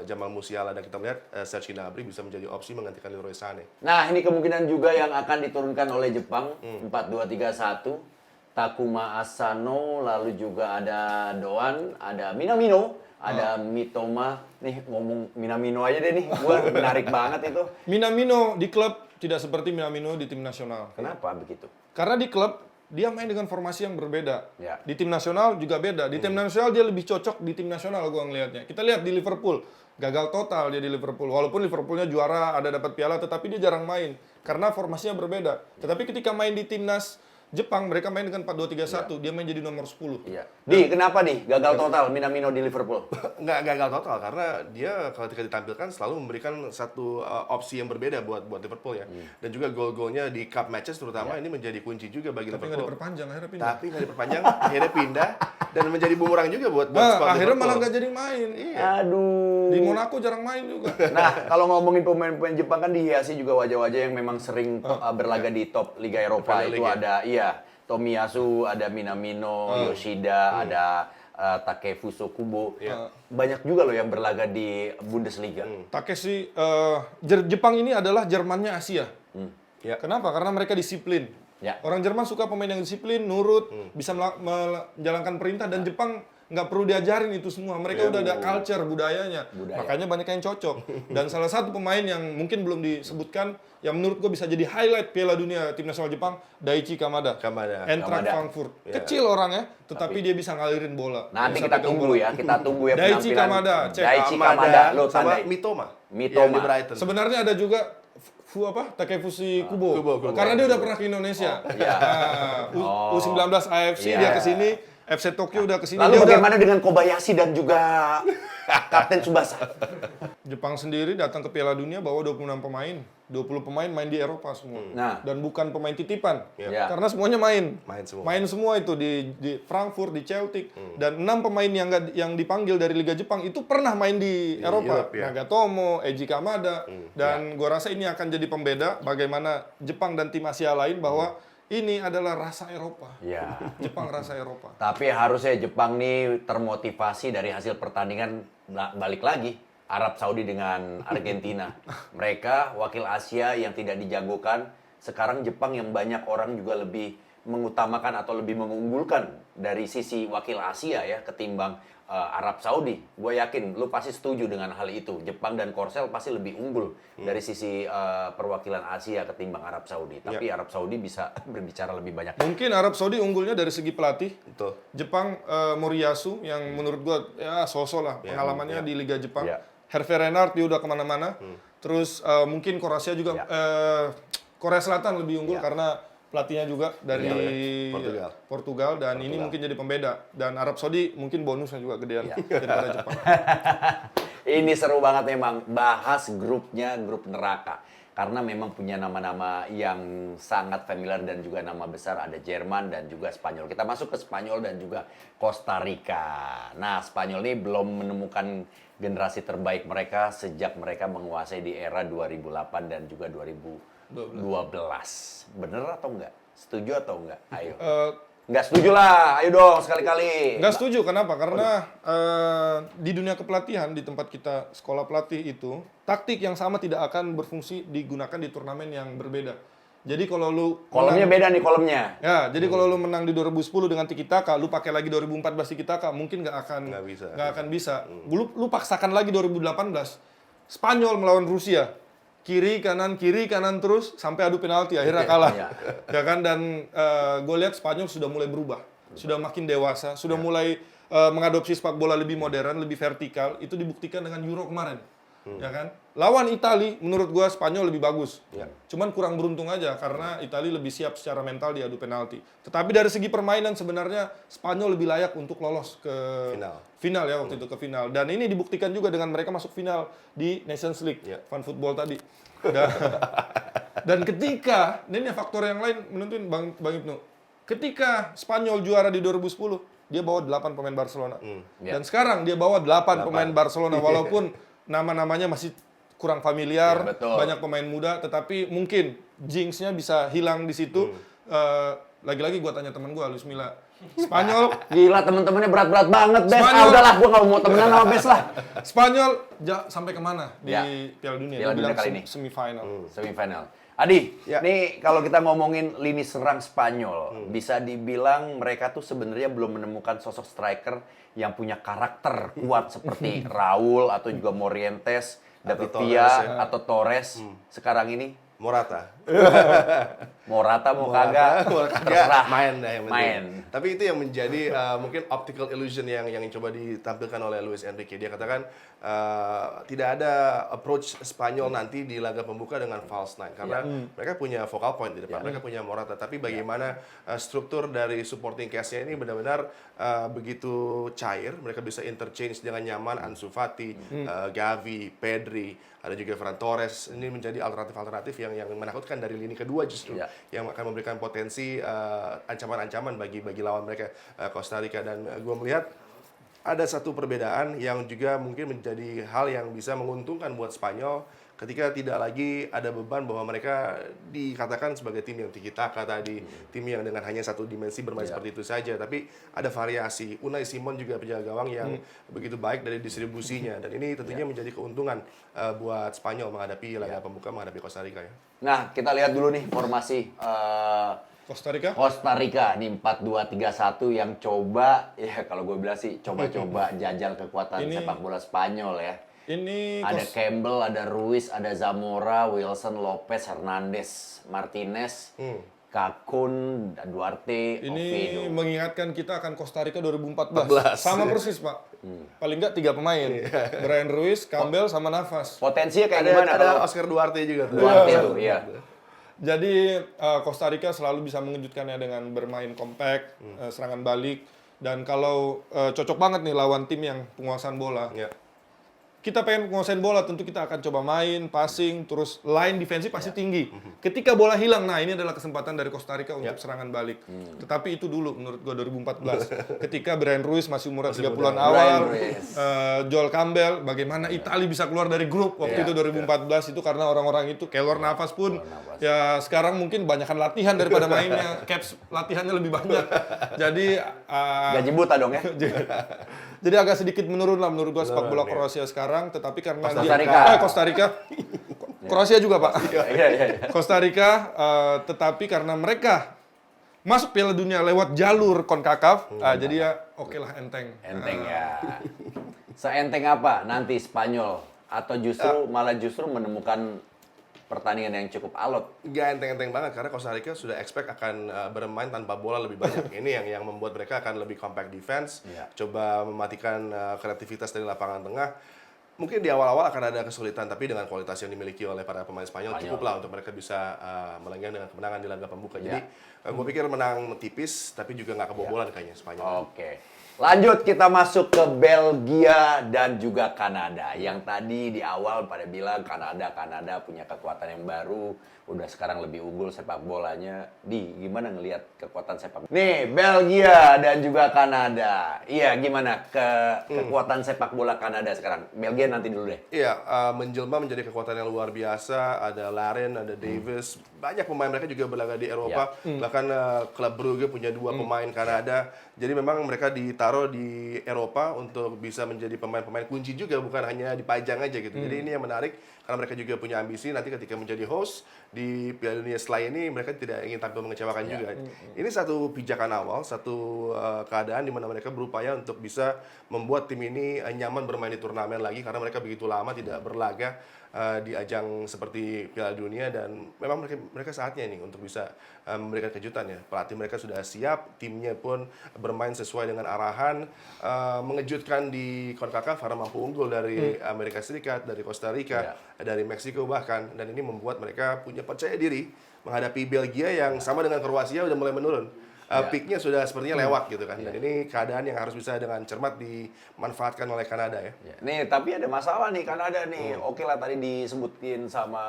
Jamal Musiala dan kita melihat Serge Gnabry bisa menjadi opsi menggantikan Leroy Sané. Nah, ini kemungkinan juga yang akan diturunkan oleh Jepang 4-2-3-1. Takuma Asano, lalu juga ada Doan, ada Minamino, ada Mitoma. Nih ngomong Minamino aja deh nih, gua menarik banget itu. Minamino di klub tidak seperti Minamino di tim nasional. Kenapa begitu? Karena di klub dia main dengan formasi yang berbeda. Ya. Di tim nasional juga beda. Di tim nasional dia lebih cocok di tim nasional gua ngelihatnya. Kita lihat di Liverpool, gagal total dia di Liverpool. Walaupun Liverpoolnya juara, ada dapat piala, tetapi dia jarang main karena formasinya berbeda. Tetapi ketika main di timnas Jepang, mereka main dengan 4-2-3-1, dia main jadi nomor 10. Iya. Kenapa gagal total Minamino di Liverpool? Nggak gagal total karena dia ketika ditampilkan selalu memberikan satu opsi yang berbeda buat Liverpool ya. Dan juga gol-golnya di cup matches terutama ini menjadi kunci juga bagi Tapi Liverpool. nggak diperpanjang, akhirnya pindah. Tapi nggak diperpanjang, akhirnya pindah dan menjadi bumerang juga buat squad akhirnya Liverpool. malah nggak jadi main. Iya. Aduh. Di Monaco jarang main juga. Nah, kalau ngomongin pemain-pemain Jepang kan dihiasi juga wajah-wajah yang memang sering berlaga di top Liga Eropa. Premier Itu League, ada Tomiyasu, ada Minamino, Yoshida, ada Takefuso Kubo. Banyak juga loh yang berlaga di Bundesliga. Takeshi, Jepang ini adalah Jermannya Asia. Ya. Kenapa? Karena mereka disiplin. Ya. Orang Jerman suka pemain yang disiplin, nurut, bisa menjalankan perintah, dan Jepang nggak perlu diajarin itu semua. Mereka udah ada culture, budayanya. Makanya banyak yang cocok. Dan salah satu pemain yang mungkin belum disebutkan, yang menurut gue bisa jadi highlight Piala Dunia tim nasional Jepang, Daichi Kamada. Eintracht Frankfurt. Kecil orangnya, tetapi dia bisa ngalirin bola. Nanti kita tunggu ya Daichi Kamada, Daichi Kamada, lo sama tandai. Mitoma. Mitoma. Yang di Brighton. Sebenarnya ada juga Takefushi Kubo. Karena dia udah pernah ke Indonesia. U19 AFC dia ke sini, FC Tokyo udah ke sini. Lalu Dia bagaimana dengan Kobayashi dan juga Kapten Tsubasa? Jepang sendiri datang ke Piala Dunia bawa 26 pemain. 20 pemain main di Eropa semua. Nah. Dan bukan pemain titipan. Ya. Karena semuanya main. Main semua. Itu di Frankfurt, di Celtic. Dan 6 pemain yang dipanggil dari Liga Jepang itu pernah main di Eropa. Europe, ya. Nagatomo, Eiji Kamada. Dan gua rasa ini akan jadi pembeda bagaimana Jepang dan tim Asia lain bahwa ini adalah rasa Eropa. Ya. Jepang rasa Eropa. Tapi harusnya Jepang nih termotivasi dari hasil pertandingan balik lagi. Arab Saudi dengan Argentina. Mereka wakil Asia yang tidak dijagokan. Sekarang Jepang yang banyak orang juga lebih mengutamakan atau lebih mengunggulkan dari sisi wakil Asia ya ketimbang Arab Saudi. Gue yakin lu pasti setuju dengan hal itu. Jepang dan Korsel pasti lebih unggul dari sisi perwakilan Asia ketimbang Arab Saudi. Tapi Arab Saudi bisa berbicara lebih banyak. Mungkin Arab Saudi unggulnya dari segi pelatih. Betul. Jepang Moriyasu yang menurut gua ya sosok lah pengalamannya di Liga Jepang. Hervé Renard dia udah kemana-mana. Terus mungkin Kroasia juga Korea Selatan lebih unggul karena pelatihnya juga dari Portugal dan ini mungkin jadi pembeda. Dan Arab Saudi mungkin bonusnya juga gedean daripada Jepang. Ini seru banget memang bahas grupnya, grup neraka. Karena memang punya nama-nama yang sangat familiar dan juga nama besar. Ada Jerman dan juga Spanyol. Kita masuk ke Spanyol dan juga Costa Rica. Nah, Spanyol ini belum menemukan generasi terbaik mereka sejak mereka menguasai di era 2008 dan juga 2012. Bener atau enggak? Setuju atau enggak? Ayo. Enggak setuju lah, ayo dong sekali-kali. Enggak setuju, kenapa? Karena di dunia kepelatihan, di tempat kita sekolah pelatih itu, taktik yang sama tidak akan berfungsi digunakan di turnamen yang berbeda. Jadi kalau lu kolomnya beda nih kolomnya. Ya, jadi kalau lu menang di 2010 dengan tiki taka, lu pakai lagi 2014 tiki taka, mungkin nggak akan bisa. Lu paksakan lagi 2018. Spanyol melawan Rusia. Kiri kanan terus sampai adu penalti akhirnya kalah. Ya kan, dan gue lihat Spanyol sudah mulai berubah. Sudah makin dewasa, sudah mulai mengadopsi sepak bola lebih modern, lebih vertikal. Itu dibuktikan dengan Euro kemarin. Ya kan? Lawan Italia menurut gua Spanyol lebih bagus. Cuman kurang beruntung aja karena Italia lebih siap secara mental di adu penalti. Tetapi dari segi permainan sebenarnya Spanyol lebih layak untuk lolos ke final ya waktu itu ke final. Dan ini dibuktikan juga dengan mereka masuk final di Nations League, Fan Football tadi. Dan ketika ini faktor yang lain menentuin Bang Ibnu. Ketika Spanyol juara di 2010, dia bawa 8 pemain Barcelona. Dan sekarang dia bawa 8 pemain Barcelona walaupun nama-namanya masih kurang familiar, banyak pemain muda, tetapi mungkin jinx-nya bisa hilang di situ. Lagi-lagi gue tanya teman gue, Luis Milla, Spanyol. Gila temen-temennya berat-berat banget, Bes. Udahlah, gue gak mau temenan sama Bes lah. Spanyol sampai kemana di Piala Dunia? Piala Dunia kali ini. Semifinal. Adi, nih kalau kita ngomongin lini serang Spanyol, bisa dibilang mereka tuh sebenarnya belum menemukan sosok striker yang punya karakter kuat seperti Raul atau juga Morientes, David Villa atau Torres. Sekarang ini Morata mau kagak terserah main dah yang penting. Main. Tapi itu yang menjadi mungkin optical illusion yang coba ditampilkan oleh Luis Enrique. Dia katakan tidak ada approach Spanyol nanti di laga pembuka dengan false nine karena mereka punya focal point di depan, mereka punya Morata. Tapi bagaimana struktur dari supporting cast-nya ini benar-benar begitu cair, mereka bisa interchange dengan nyaman. Ansu Fati, Gavi, Pedri, ada juga Ferran Torres. Ini menjadi alternatif-alternatif yang menakutkan dari lini kedua justru, yang akan memberikan potensi ancaman-ancaman bagi lawan mereka Costa Rica. Dan gue melihat ada satu perbedaan yang juga mungkin menjadi hal yang bisa menguntungkan buat Spanyol ketika tidak lagi ada beban bahwa mereka dikatakan sebagai tim yang tiki taka tadi, tim yang dengan hanya satu dimensi bermain seperti itu saja, tapi ada variasi. Unai Simon juga penjaga gawang yang begitu baik dari distribusinya, dan ini tentunya menjadi keuntungan buat Spanyol menghadapi laga pembuka menghadapi Costa Rica ya. Nah, kita lihat dulu nih formasi Costa Rica? Costa Rica nih 4-2-3-1 yang coba ya kalau gue bilang sih coba-coba jajal kekuatan sepak bola Spanyol ya. Ini Ada Campbell, ada Ruiz, ada Zamora, Wilson, Lopez, Hernandez, Martinez, Kakun, Duarte, ini Oviedo. mengingatkan kita akan Costa Rica 2014. Sama persis, Pak. Paling nggak 3 pemain. Brian Ruiz, Campbell, sama Navas. Potensinya kayak gimana? Ada kalau Oscar Duarte juga tuh. Duarte tuh, iya. Jadi Costa Rica selalu bisa mengejutkannya dengan bermain compact, serangan balik. Dan kalau cocok banget nih lawan tim yang penguasaan bola. Ya. Kita pengen menguasain bola, tentu kita akan coba main, passing, terus line defensif pasti tinggi. Ketika bola hilang, nah ini adalah kesempatan dari Costa Rica untuk serangan balik. Tetapi itu dulu menurut gua 2014. Ketika Brian Ruiz masih umur 30-an awal, Joel Campbell, bagaimana Italia bisa keluar dari grup waktu itu 2014 itu karena orang-orang itu, Keylor Navas pun ya sekarang mungkin banyakkan latihan daripada mainnya. Caps latihannya lebih banyak. Jadi gaji buta dong ya. jadi agak sedikit menurun lah menurut gua sepak bola Kroasia sekarang, tetapi karena Costa Rica. Kroasia juga Pak. Iya. Costa Rica, tetapi karena mereka masuk Piala Dunia lewat jalur CONCACAF, jadi ya oke lah enteng. Enteng ya. Seenteng apa nanti Spanyol? Atau malah justru menemukan pertandingan yang cukup alot? Gak enteng-enteng banget karena Costa Rica sudah expect akan bermain tanpa bola lebih banyak. Ini yang membuat mereka akan lebih compact defense, coba mematikan kreativitas dari lapangan tengah. Mungkin di awal-awal akan ada kesulitan, tapi dengan kualitas yang dimiliki oleh para pemain Spanyol cukuplah untuk mereka bisa melenggang dengan kemenangan di laga pembuka. Jadi gue pikir menang tipis, tapi juga nggak kebobolan kayaknya Spanyol. Oke. Lanjut kita masuk ke Belgia dan juga Kanada. Yang tadi di awal pada bilang Kanada punya kekuatan yang baru, udah sekarang lebih unggul sepak bolanya. Gimana ngelihat kekuatan sepak bola? Nih, Belgia dan juga Kanada. Iya, gimana kekuatan sepak bola Kanada sekarang? Belgia nanti dulu deh. Iya, menjelma menjadi kekuatan yang luar biasa. Ada Laren, ada Davis, banyak pemain mereka juga berlaga di Eropa. Bahkan klub Brugge punya 2 pemain Kanada. Jadi memang mereka ditaruh di Eropa untuk bisa menjadi pemain-pemain kunci juga, bukan hanya dipajang aja gitu. Jadi ini yang menarik karena mereka juga punya ambisi nanti ketika menjadi host di Piala Dunia setelah ini mereka tidak ingin tampil mengecewakan juga. Ini satu pijakan awal, satu keadaan di mana mereka berupaya untuk bisa membuat tim ini nyaman bermain di turnamen lagi karena mereka begitu lama tidak berlaga di ajang seperti Piala Dunia, dan memang mereka saatnya ini untuk bisa memberikan kejutan ya. Pelatih mereka sudah siap, timnya pun bermain sesuai dengan arahan, mengejutkan di CONCACAF karena mampu unggul dari Amerika Serikat, dari Costa Rica, dari Meksiko bahkan, dan ini membuat mereka punya percaya diri menghadapi Belgia yang sama dengan Kroasia udah mulai menurun. Peaknya sudah sepertinya lewat gitu kan. Dan ini keadaan yang harus bisa dengan cermat dimanfaatkan oleh Kanada ya. Nih, tapi ada masalah nih Kanada nih. Oke lah tadi disebutin sama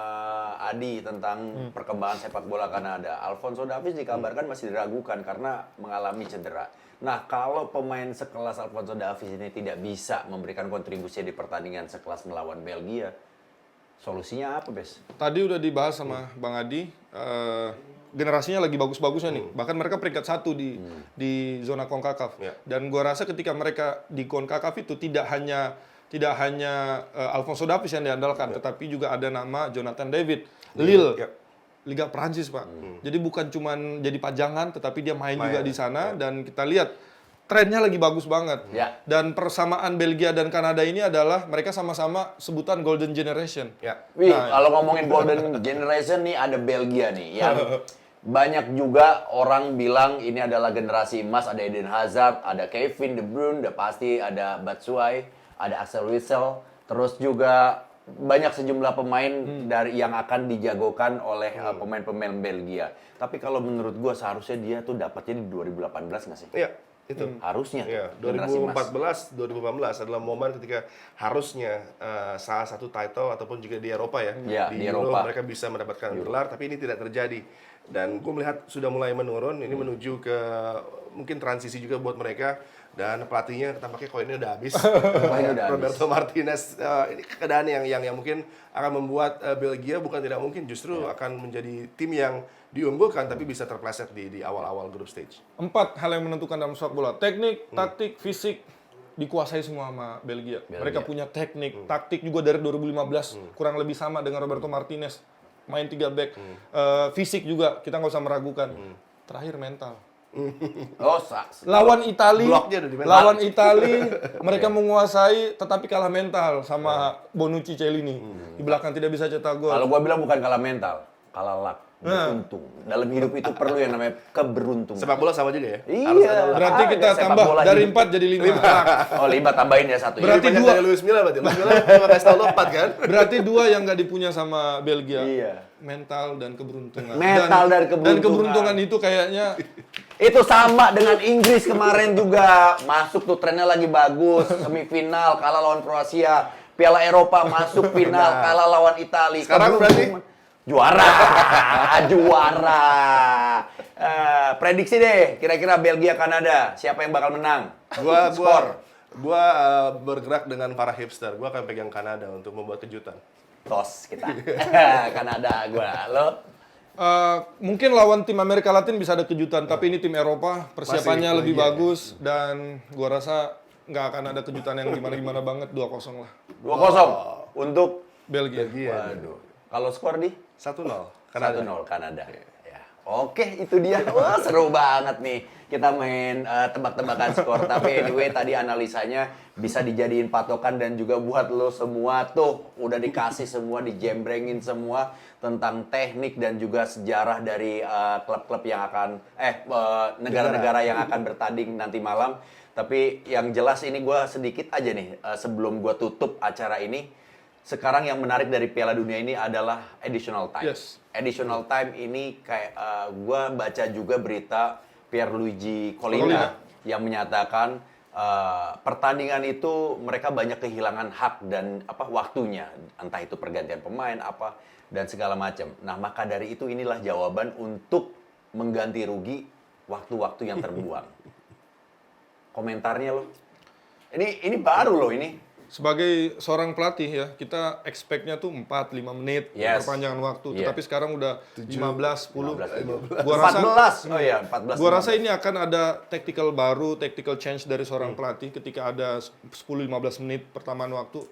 Adi tentang perkembangan sepak bola Kanada. Alphonso Davies dikabarkan masih diragukan karena mengalami cedera. Nah, kalau pemain sekelas Alphonso Davies ini tidak bisa memberikan kontribusi di pertandingan sekelas melawan Belgia, solusinya apa, Bes? Tadi udah dibahas sama Bang Adi, generasinya lagi bagus-bagusnya nih. Bahkan mereka peringkat 1 di zona CONCACAF. Dan gua rasa ketika mereka di CONCACAF itu tidak hanya Alphonso Davies yang diandalkan, tetapi juga ada nama Jonathan David, Lille, Liga Prancis Pak. Jadi bukan cuman jadi pajangan, tetapi dia main juga di sana, dan kita lihat trennya lagi bagus banget. Dan persamaan Belgia dan Kanada ini adalah mereka sama-sama sebutan Golden Generation. Wih, kalau ngomongin Golden Generation nih ada Belgia nih yang banyak juga orang bilang ini adalah generasi emas. Ada Eden Hazard, ada Kevin De Bruyne, udah pasti ada Batshuayi, ada Axel Witsel, terus juga banyak sejumlah pemain dari yang akan dijagokan oleh pemain-pemain Belgia. Tapi kalau menurut gua seharusnya dia tuh dapatnya di 2018 nggak sih? Iya, itu. Harusnya. Iya, generasi emas. 2014, 2018 adalah momen ketika harusnya salah satu title ataupun juga di Eropa ya. Di Euro Eropa. mereka bisa mendapatkan gelar, tapi ini tidak terjadi. Dan gue melihat sudah mulai menurun, ini menuju ke mungkin transisi juga buat mereka. Dan pelatihnya tampaknya koinnya udah habis. Roberto Martinez, ini keadaan yang mungkin akan membuat Belgia bukan tidak mungkin justru akan menjadi tim yang diunggulkan tapi bisa terpleset di awal-awal group stage. 4 hal yang menentukan dalam sepak bola: teknik, taktik, fisik, dikuasai semua sama Belgia. Mereka punya teknik, taktik juga dari 2015 kurang lebih sama dengan Roberto Martinez, main 3 back. Fisik juga kita nggak usah meragukan. terakhir mental. Oh, Lawan Itali, Bloknya udah di mental. lawan Itali, mereka menguasai, tetapi kalah mental sama Bonucci Cellini. Di belakang tidak bisa cetak gol. kalau gua bilang bukan kalah mental, kalah luck, beruntung. Dalam hidup itu perlu yang namanya keberuntungan. Sepak bola sama juga ya? Iya. Harus ada luck. Berarti kita sepak tambah bola dari hidup. 4 jadi 5. Oh, 5 tambahin ya 1 ya. Berarti Banyak dua. dari Luis Milla berarti. Luis Milla cuma kasih tau lo 4 kan? Berarti 2 yang nggak dipunya sama Belgia. Iya. Mental dan keberuntungan. Mental dan keberuntungan. Dan keberuntungan itu kayaknya Itu sama dengan Inggris kemarin juga. Masuk tuh trennya lagi bagus. Semifinal kalah lawan Kroasia. Piala Eropa masuk final kalah lawan Italia. Sekarang berarti? Juara. Juara. Prediksi deh. Kira-kira Belgia Kanada. Siapa yang bakal menang? Skor. Gua bergerak dengan para hipster. Gua akan pegang Kanada untuk membuat kejutan. Tos kita. Kanada gua. Lo? mungkin lawan tim Amerika Latin bisa ada kejutan, tapi ini tim Eropa persiapannya Masih lebih lagi ya. bagus dan gua rasa nggak akan ada kejutan yang gimana-gimana banget. 2-0 lah 2-0 untuk Belgia. waduh. Kalau skor di 1-0. 1-0 Kanada. Ya. Oke, itu dia. Wah, seru banget nih. Kita main tebak-tebakan skor. Tapi anyway, tadi analisanya bisa dijadiin patokan dan juga buat lo semua tuh. Udah dikasih semua, dijembrengin semua tentang teknik dan juga sejarah dari klub-klub yang akan, negara-negara yang akan bertanding nanti malam. Tapi yang jelas ini gue sedikit aja nih, sebelum gue tutup acara ini. Sekarang yang menarik dari Piala Dunia ini adalah additional time. Yes. Additional time ini kayak gue baca juga berita Pierluigi Collina yang menyatakan pertandingan itu mereka banyak kehilangan hak dan waktunya, entah itu pergantian pemain dan segala macam. Nah, maka dari itu inilah jawaban untuk mengganti rugi waktu-waktu yang terbuang. Komentarnya lo. Ini baru loh ini. Sebagai seorang pelatih ya, kita expect-nya tuh 4-5 menit Yes. perpanjangan waktu. Yeah. Tetapi sekarang udah 15, 10. 15. Gua rasa 14. Oh iya, 14. Gua rasa ini akan ada tactical baru, tactical change dari seorang pelatih ketika ada 10-15 menit pertambahan waktu.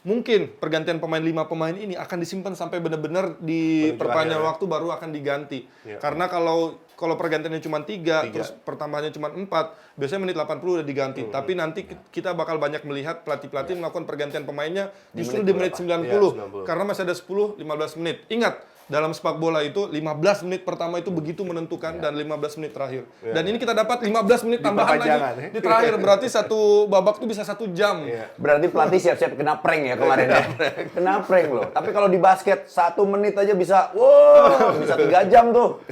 Mungkin pergantian pemain 5 pemain ini akan disimpan sampai benar-benar di Menuju perpanjangan akhir, ya. waktu baru akan diganti. Iya. Karena kalau pergantiannya cuma 3, terus pertambahannya cuma 4, biasanya menit 80 udah diganti. Tapi nanti kita bakal banyak melihat pelatih-pelatih melakukan pergantian pemainnya justru di menit 90. Iya, 90. Karena masih ada 10-15 menit. Ingat, dalam sepak bola itu 15 menit pertama itu begitu menentukan dan 15 menit terakhir. Dan ini kita dapat 15 menit tambahan perpanjangan, lagi di terakhir. Berarti satu babak tuh bisa 1 jam. Berarti pelatih siap-siap kena prank ya kemarin ya. Kena prank loh. Tapi kalau di basket 1 menit aja bisa, bisa 3 jam tuh.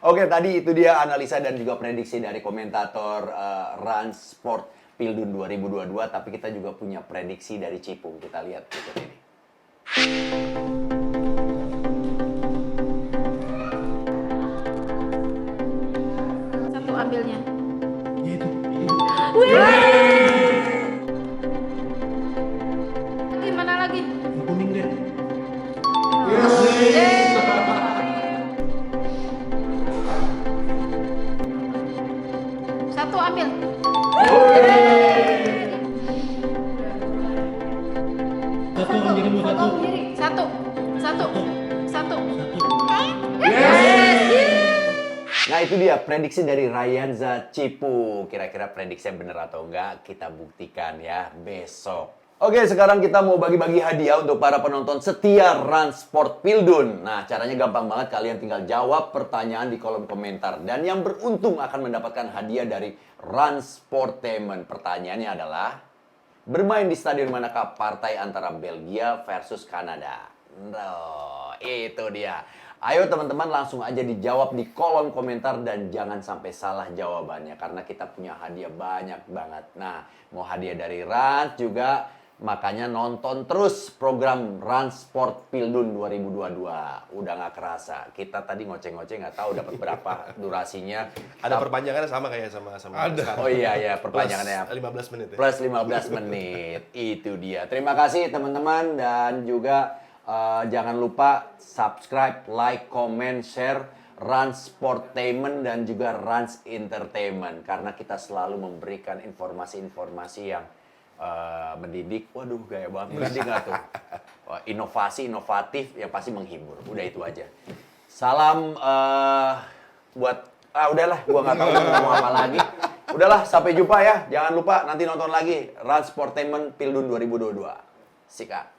Oke, tadi itu dia analisa dan juga prediksi dari komentator Rans Sport Pildun 2022. Tapi kita juga punya prediksi dari Cipung. Kita lihat berikut ini. Satu ambilnya. Lagi mana lagi? Kuning deh. Satu ambil. Satu orang jadi mau satu. Satu. Satu. Satu. Nah, itu dia prediksi dari Ryanza Cipu. Kira-kira prediksinya benar atau enggak, kita buktikan ya besok. Oke, sekarang kita mau bagi-bagi hadiah untuk para penonton setia Rans Sport Pildun. Nah, caranya gampang banget. Kalian tinggal jawab pertanyaan di kolom komentar. Dan yang beruntung akan mendapatkan hadiah dari Rans Sportainment. Pertanyaannya adalah, bermain di stadion manakah partai antara Belgia versus Kanada? Nah, itu dia. Ayo teman-teman langsung aja dijawab di kolom komentar dan jangan sampai salah jawabannya karena kita punya hadiah banyak banget. Nah, mau hadiah dari Rans juga, makanya nonton terus program Rans Sport Pildun 2022. Udah nggak kerasa. Kita tadi ngoceh-ngoceh nggak tahu dapat berapa durasinya. Ada perpanjangannya sama kayak sama Ada. sekarang. Oh iya, perpanjangannya. Plus 15 menit ya. Plus 15 menit. Itu dia. Terima kasih teman-teman dan juga jangan lupa subscribe, like, comment, share Rans Sportainment dan juga Rans Entertainment karena kita selalu memberikan informasi-informasi yang mendidik. Waduh, gaya banget. Mendidik nggak tuh? Inovasi, inovatif yang pasti menghibur. Udah itu aja. Salam buat udahlah, gua nggak tahu mau ngomong apa lagi. Udahlah, sampai jumpa ya. Jangan lupa nanti nonton lagi Rans Sportainment Pildun 2022. Sikat.